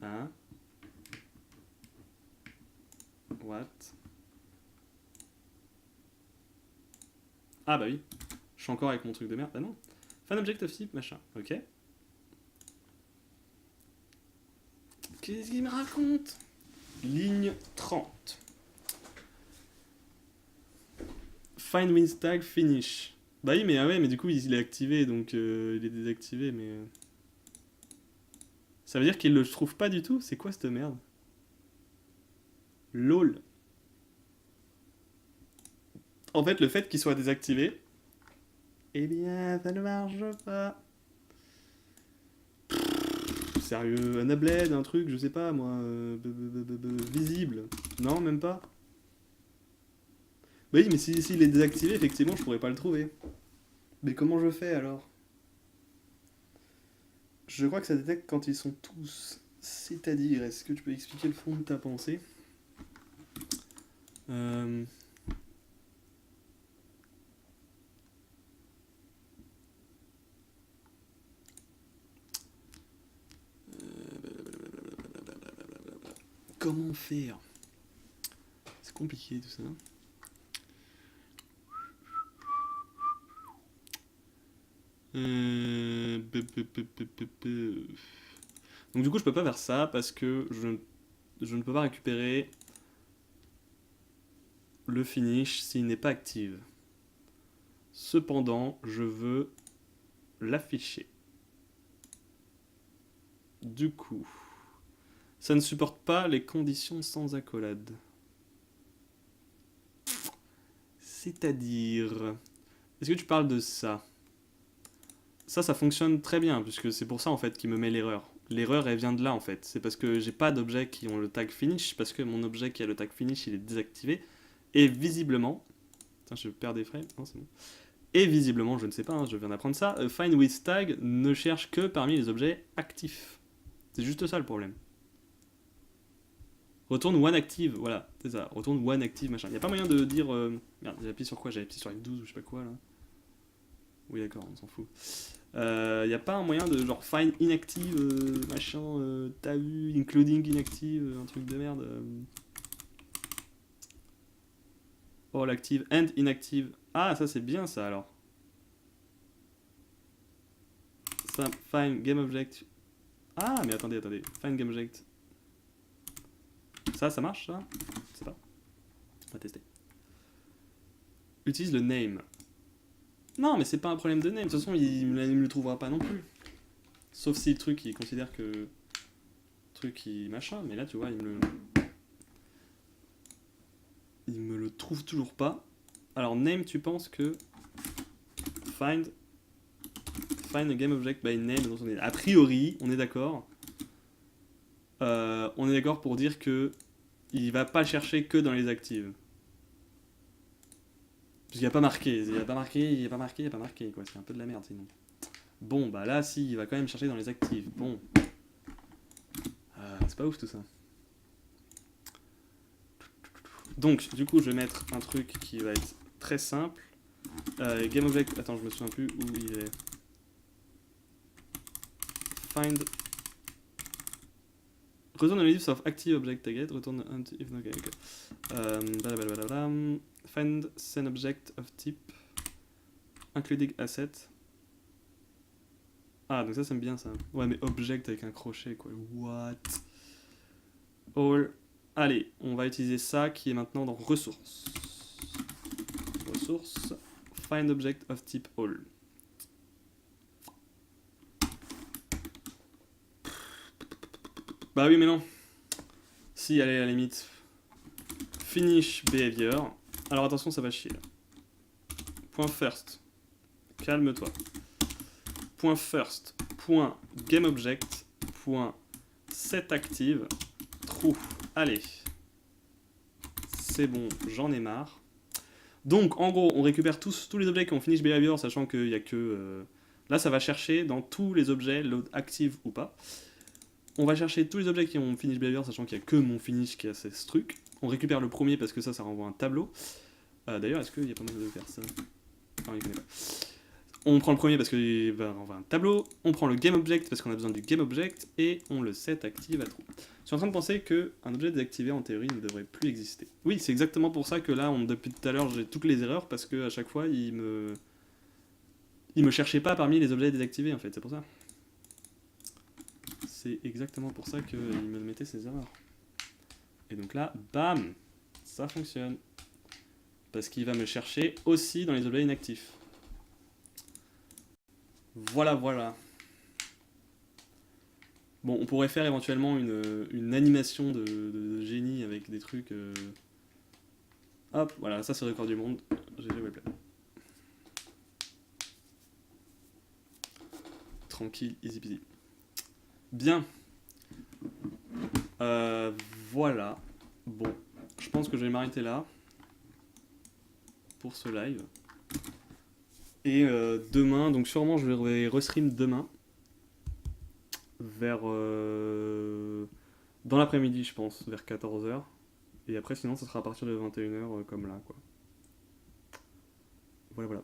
A: Hein? What? Ah bah oui. Je suis encore avec mon truc de merde. Bah non. Fan object of type, machin. Ok. Qu'est-ce qu'il me raconte? Ligne 30. Find wins tag finish. Bah oui, mais, ah ouais, mais du coup, il est activé, donc il est désactivé, mais... Ça veut dire qu'il le trouve pas du tout? C'est quoi cette merde? LOL. En fait, le fait qu'il soit désactivé... Eh bien, ça ne marche pas. Sérieux, un abled, un truc, je sais pas, moi... visible. Non, même pas. Bah oui, mais s'il est désactivé, effectivement, je pourrais pas le trouver. Mais comment je fais, alors? Je crois que ça détecte quand ils sont tous. C'est-à-dire, est-ce que tu peux expliquer le fond de ta pensée? Comment faire? C'est compliqué tout ça. Donc du coup je peux pas faire ça parce que je ne peux pas récupérer le finish s'il n'est pas active. Cependant, je veux l'afficher. Du coup, ça ne supporte pas les conditions sans accolade. C'est-à-dire... Est-ce que tu parles de ça? Ça fonctionne très bien, puisque c'est pour ça en fait qu'il me met l'erreur. L'erreur, elle vient de là en fait. C'est parce que j'ai pas d'objets qui ont le tag finish, parce que mon objet qui a le tag finish, il est désactivé. Et visiblement... Putain, je perds des frames. Non, c'est bon. Et visiblement, je ne sais pas, hein, je viens d'apprendre ça, Find with tag ne cherche que parmi les objets actifs. C'est juste ça le problème. Retourne one active, voilà, c'est ça. Retourne one active, machin. Il n'y a pas moyen de dire... Merde, j'ai appuyé sur quoi? J'ai appuyé sur F12 ou je sais pas quoi là. Oui d'accord, on s'en fout. Y a pas un moyen de genre find inactive, machin, t'as vu, including inactive, un truc de merde. All active and inactive. Ah, ça c'est bien ça alors. Ça, find game object. Ah, mais attendez. Find game object. Ça marche ça? Je sais pas. On va tester. Utilise le name. Non, mais c'est pas un problème de name. De toute façon, il me le trouvera pas non plus. Sauf si le truc, il considère que... Le truc, il machin. Mais là, tu vois, il me le trouve toujours pas. Alors, name, tu penses que... Find a game object by name. A priori, on est d'accord. On est d'accord pour dire que il va pas le chercher que dans les actives. Parce qu'il n'y a pas marqué, quoi. C'est un peu de la merde sinon. Bon, bah là, si, il va quand même chercher dans les actives. Bon. C'est pas ouf tout ça. Donc, du coup, je vais mettre un truc qui va être très simple. Game object, attends, je me souviens plus où il est. Find. Return the list of active object target, return if no, okay. Find scene object of type including asset. Ah, donc ça c'est bien ça. Ouais, mais object avec un crochet quoi. What? All. Allez, on va utiliser ça qui est maintenant dans ressources. Ressources. Find object of type all. Bah oui, mais non. Si, allez, à la limite. Finish behavior. Alors attention, ça va chier là. Point first. Calme-toi. .first.gameObject.setActive true. Allez. C'est bon, j'en ai marre. Donc, en gros, on récupère tous les objets qui ont finish behavior, sachant qu'il n'y a que... Là, ça va chercher dans tous les objets, load active ou pas. On va chercher tous les objets qui ont finish behavior, sachant qu'il n'y a que mon finish qui a ce truc. On récupère le premier parce que ça renvoie un tableau. D'ailleurs, est-ce qu'il y a pas moyen de faire ça? Non, il connaît pas. On prend le premier parce qu'il va renvoyer un tableau. On prend le GameObject parce qu'on a besoin du GameObject. Et on le set active à true. Je suis en train de penser qu'un objet désactivé, en théorie, ne devrait plus exister. Oui, c'est exactement pour ça que là, depuis tout à l'heure, j'ai toutes les erreurs, parce qu'à chaque fois, il me cherchait pas parmi les objets désactivés, en fait, c'est pour ça. C'est exactement pour ça qu'il me mettait ces erreurs. Et donc là, bam, ça fonctionne. Parce qu'il va me chercher aussi dans les objets inactifs. Voilà, voilà. Bon, on pourrait faire éventuellement une animation de génie avec des trucs... Hop, voilà, ça c'est le record du monde. GG Webplay. Tranquille, easy peasy. Bien. Voilà. Bon, je pense que je vais m'arrêter là. Pour ce live. Et demain, donc sûrement je vais restream demain. Vers... dans l'après-midi, je pense, vers 14h. Et après, sinon, ça sera à partir de 21h, comme là, quoi. Voilà, voilà.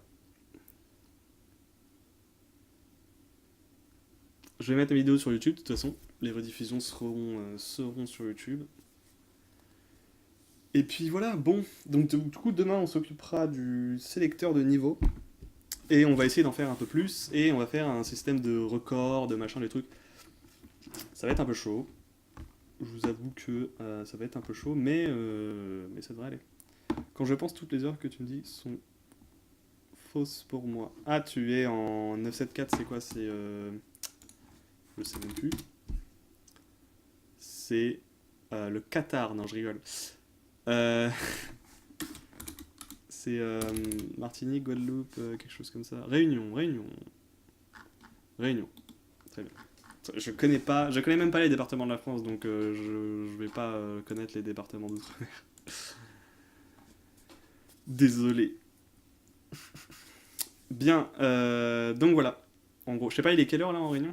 A: Je vais mettre la vidéo sur YouTube, de toute façon. Les rediffusions seront sur YouTube. Et puis voilà, bon. Donc, du coup, demain, on s'occupera du sélecteur de niveau. Et on va essayer d'en faire un peu plus. Et on va faire un système de record, de machin, des trucs. Ça va être un peu chaud. Je vous avoue que ça va être un peu chaud, mais ça devrait aller. Quand je pense, toutes les heures que tu me dis sont fausses pour moi. Ah, tu es en 974, c'est quoi? C'est... je sais même plus. C'est le Qatar. Non, je rigole. C'est Martinique, Guadeloupe, quelque chose comme ça. Réunion. Très bien. Je connais même pas les départements de la France, donc je vais pas connaître les départements d'outre-mer. Désolé. Bien, donc voilà. En gros, je sais pas, il est quelle heure là en Réunion?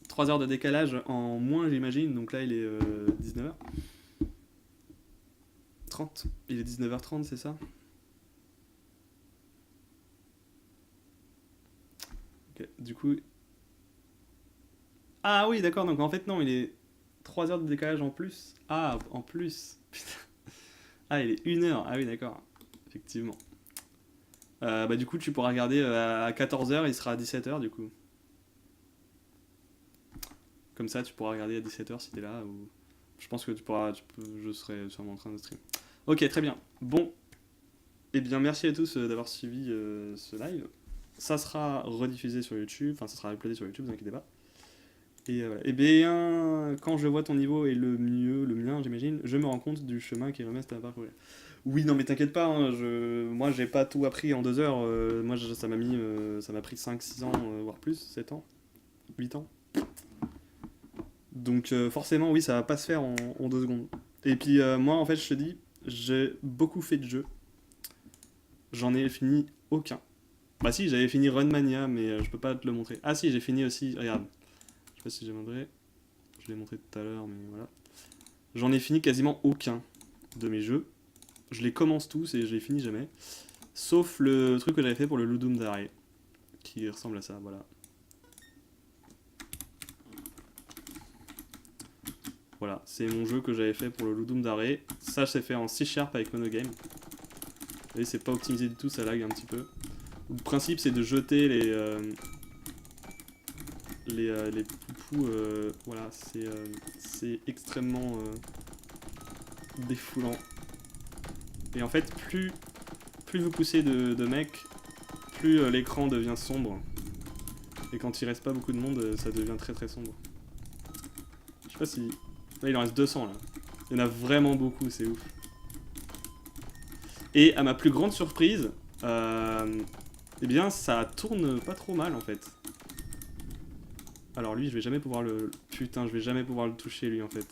A: 3 heures de décalage en moins, j'imagine, donc là il est 19h. 30. Il est 19h30, c'est ça? Ok, du coup... Ah oui, d'accord, donc en fait non, il est 3 heures de décalage en plus. Ah, en plus. Putain. Ah, il est 1h. Ah oui, d'accord. Effectivement. Bah du coup, tu pourras regarder à 14h, il sera à 17h du coup. Comme ça, tu pourras regarder à 17h si t'es là. Ou... Je pense que je serai sûrement en train de stream. Ok, très bien. Bon. Eh bien, merci à tous d'avoir suivi ce live. Ça sera rediffusé sur YouTube, enfin ça sera uploadé sur YouTube, ne vous inquiétez pas. Et voilà. Et bien, quand je vois ton niveau et le mien, j'imagine, je me rends compte du chemin qui reste à parcourir. Oui, non, mais t'inquiète pas, hein, moi j'ai pas tout appris en 2 heures. Moi, ça m'a pris 5-6 ans, voire plus, 7 ans, 8 ans. Donc, forcément, oui, ça va pas se faire en 2 secondes. Et puis, moi, en fait, je te dis, j'ai beaucoup fait de jeux. J'en ai fini aucun. Bah, si, j'avais fini Runmania, mais je peux pas te le montrer. Ah, si, j'ai fini aussi, regarde. Je sais pas si j'ai montré. Je l'ai montré tout à l'heure, mais voilà. J'en ai fini quasiment aucun de mes jeux. Je les commence tous et je les finis jamais. Sauf le truc que j'avais fait pour le Ludum Dare. Qui ressemble à ça, voilà. Voilà, c'est mon jeu que j'avais fait pour le Ludum Dare. Ça, c'est fait en C# avec Monogame. Vous voyez, c'est pas optimisé du tout, ça lag un petit peu. Le principe, c'est de jeter les poupous, voilà, c'est extrêmement défoulant. Et en fait, plus vous poussez de mecs, plus l'écran devient sombre. Et quand il reste pas beaucoup de monde, ça devient très très sombre. Je sais pas si... Là, il en reste 200 là. Il y en a vraiment beaucoup, c'est ouf. Et à ma plus grande surprise, eh bien ça tourne pas trop mal en fait. Alors lui, je vais jamais pouvoir le... Putain, je vais jamais pouvoir le toucher, lui, en fait.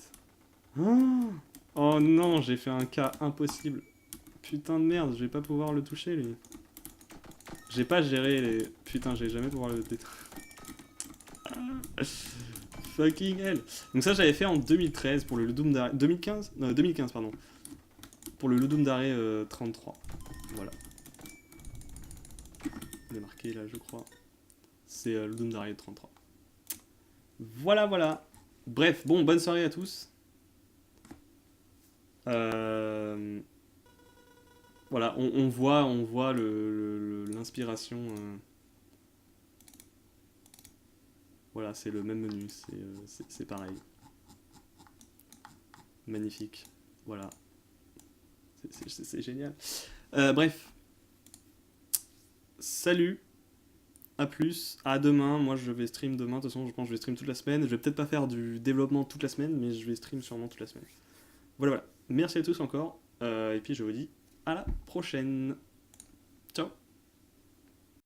A: Oh non, j'ai fait un cas impossible. Putain de merde, je vais pas pouvoir le toucher, lui. J'ai pas géré les... Putain, je vais jamais pouvoir le détruire. Fucking hell. Donc ça, j'avais fait en 2013 pour le Ludum Dare... 2015 Non, 2015, pardon. Pour le Ludum Dare 33. Voilà. Il est marqué, là, je crois. C'est Ludum Dare 33. Voilà, voilà. Bref, bon, bonne soirée à tous. Voilà, on voit l'inspiration. Voilà, c'est le même menu, c'est pareil. Magnifique. Voilà. C'est génial. Bref. Salut. À plus. À demain. Moi, je vais stream demain. De toute façon, je pense que je vais stream toute la semaine. Je vais peut-être pas faire du développement toute la semaine, mais je vais stream sûrement toute la semaine. Voilà, voilà. Merci à tous encore. Et puis, je vous dis à la prochaine.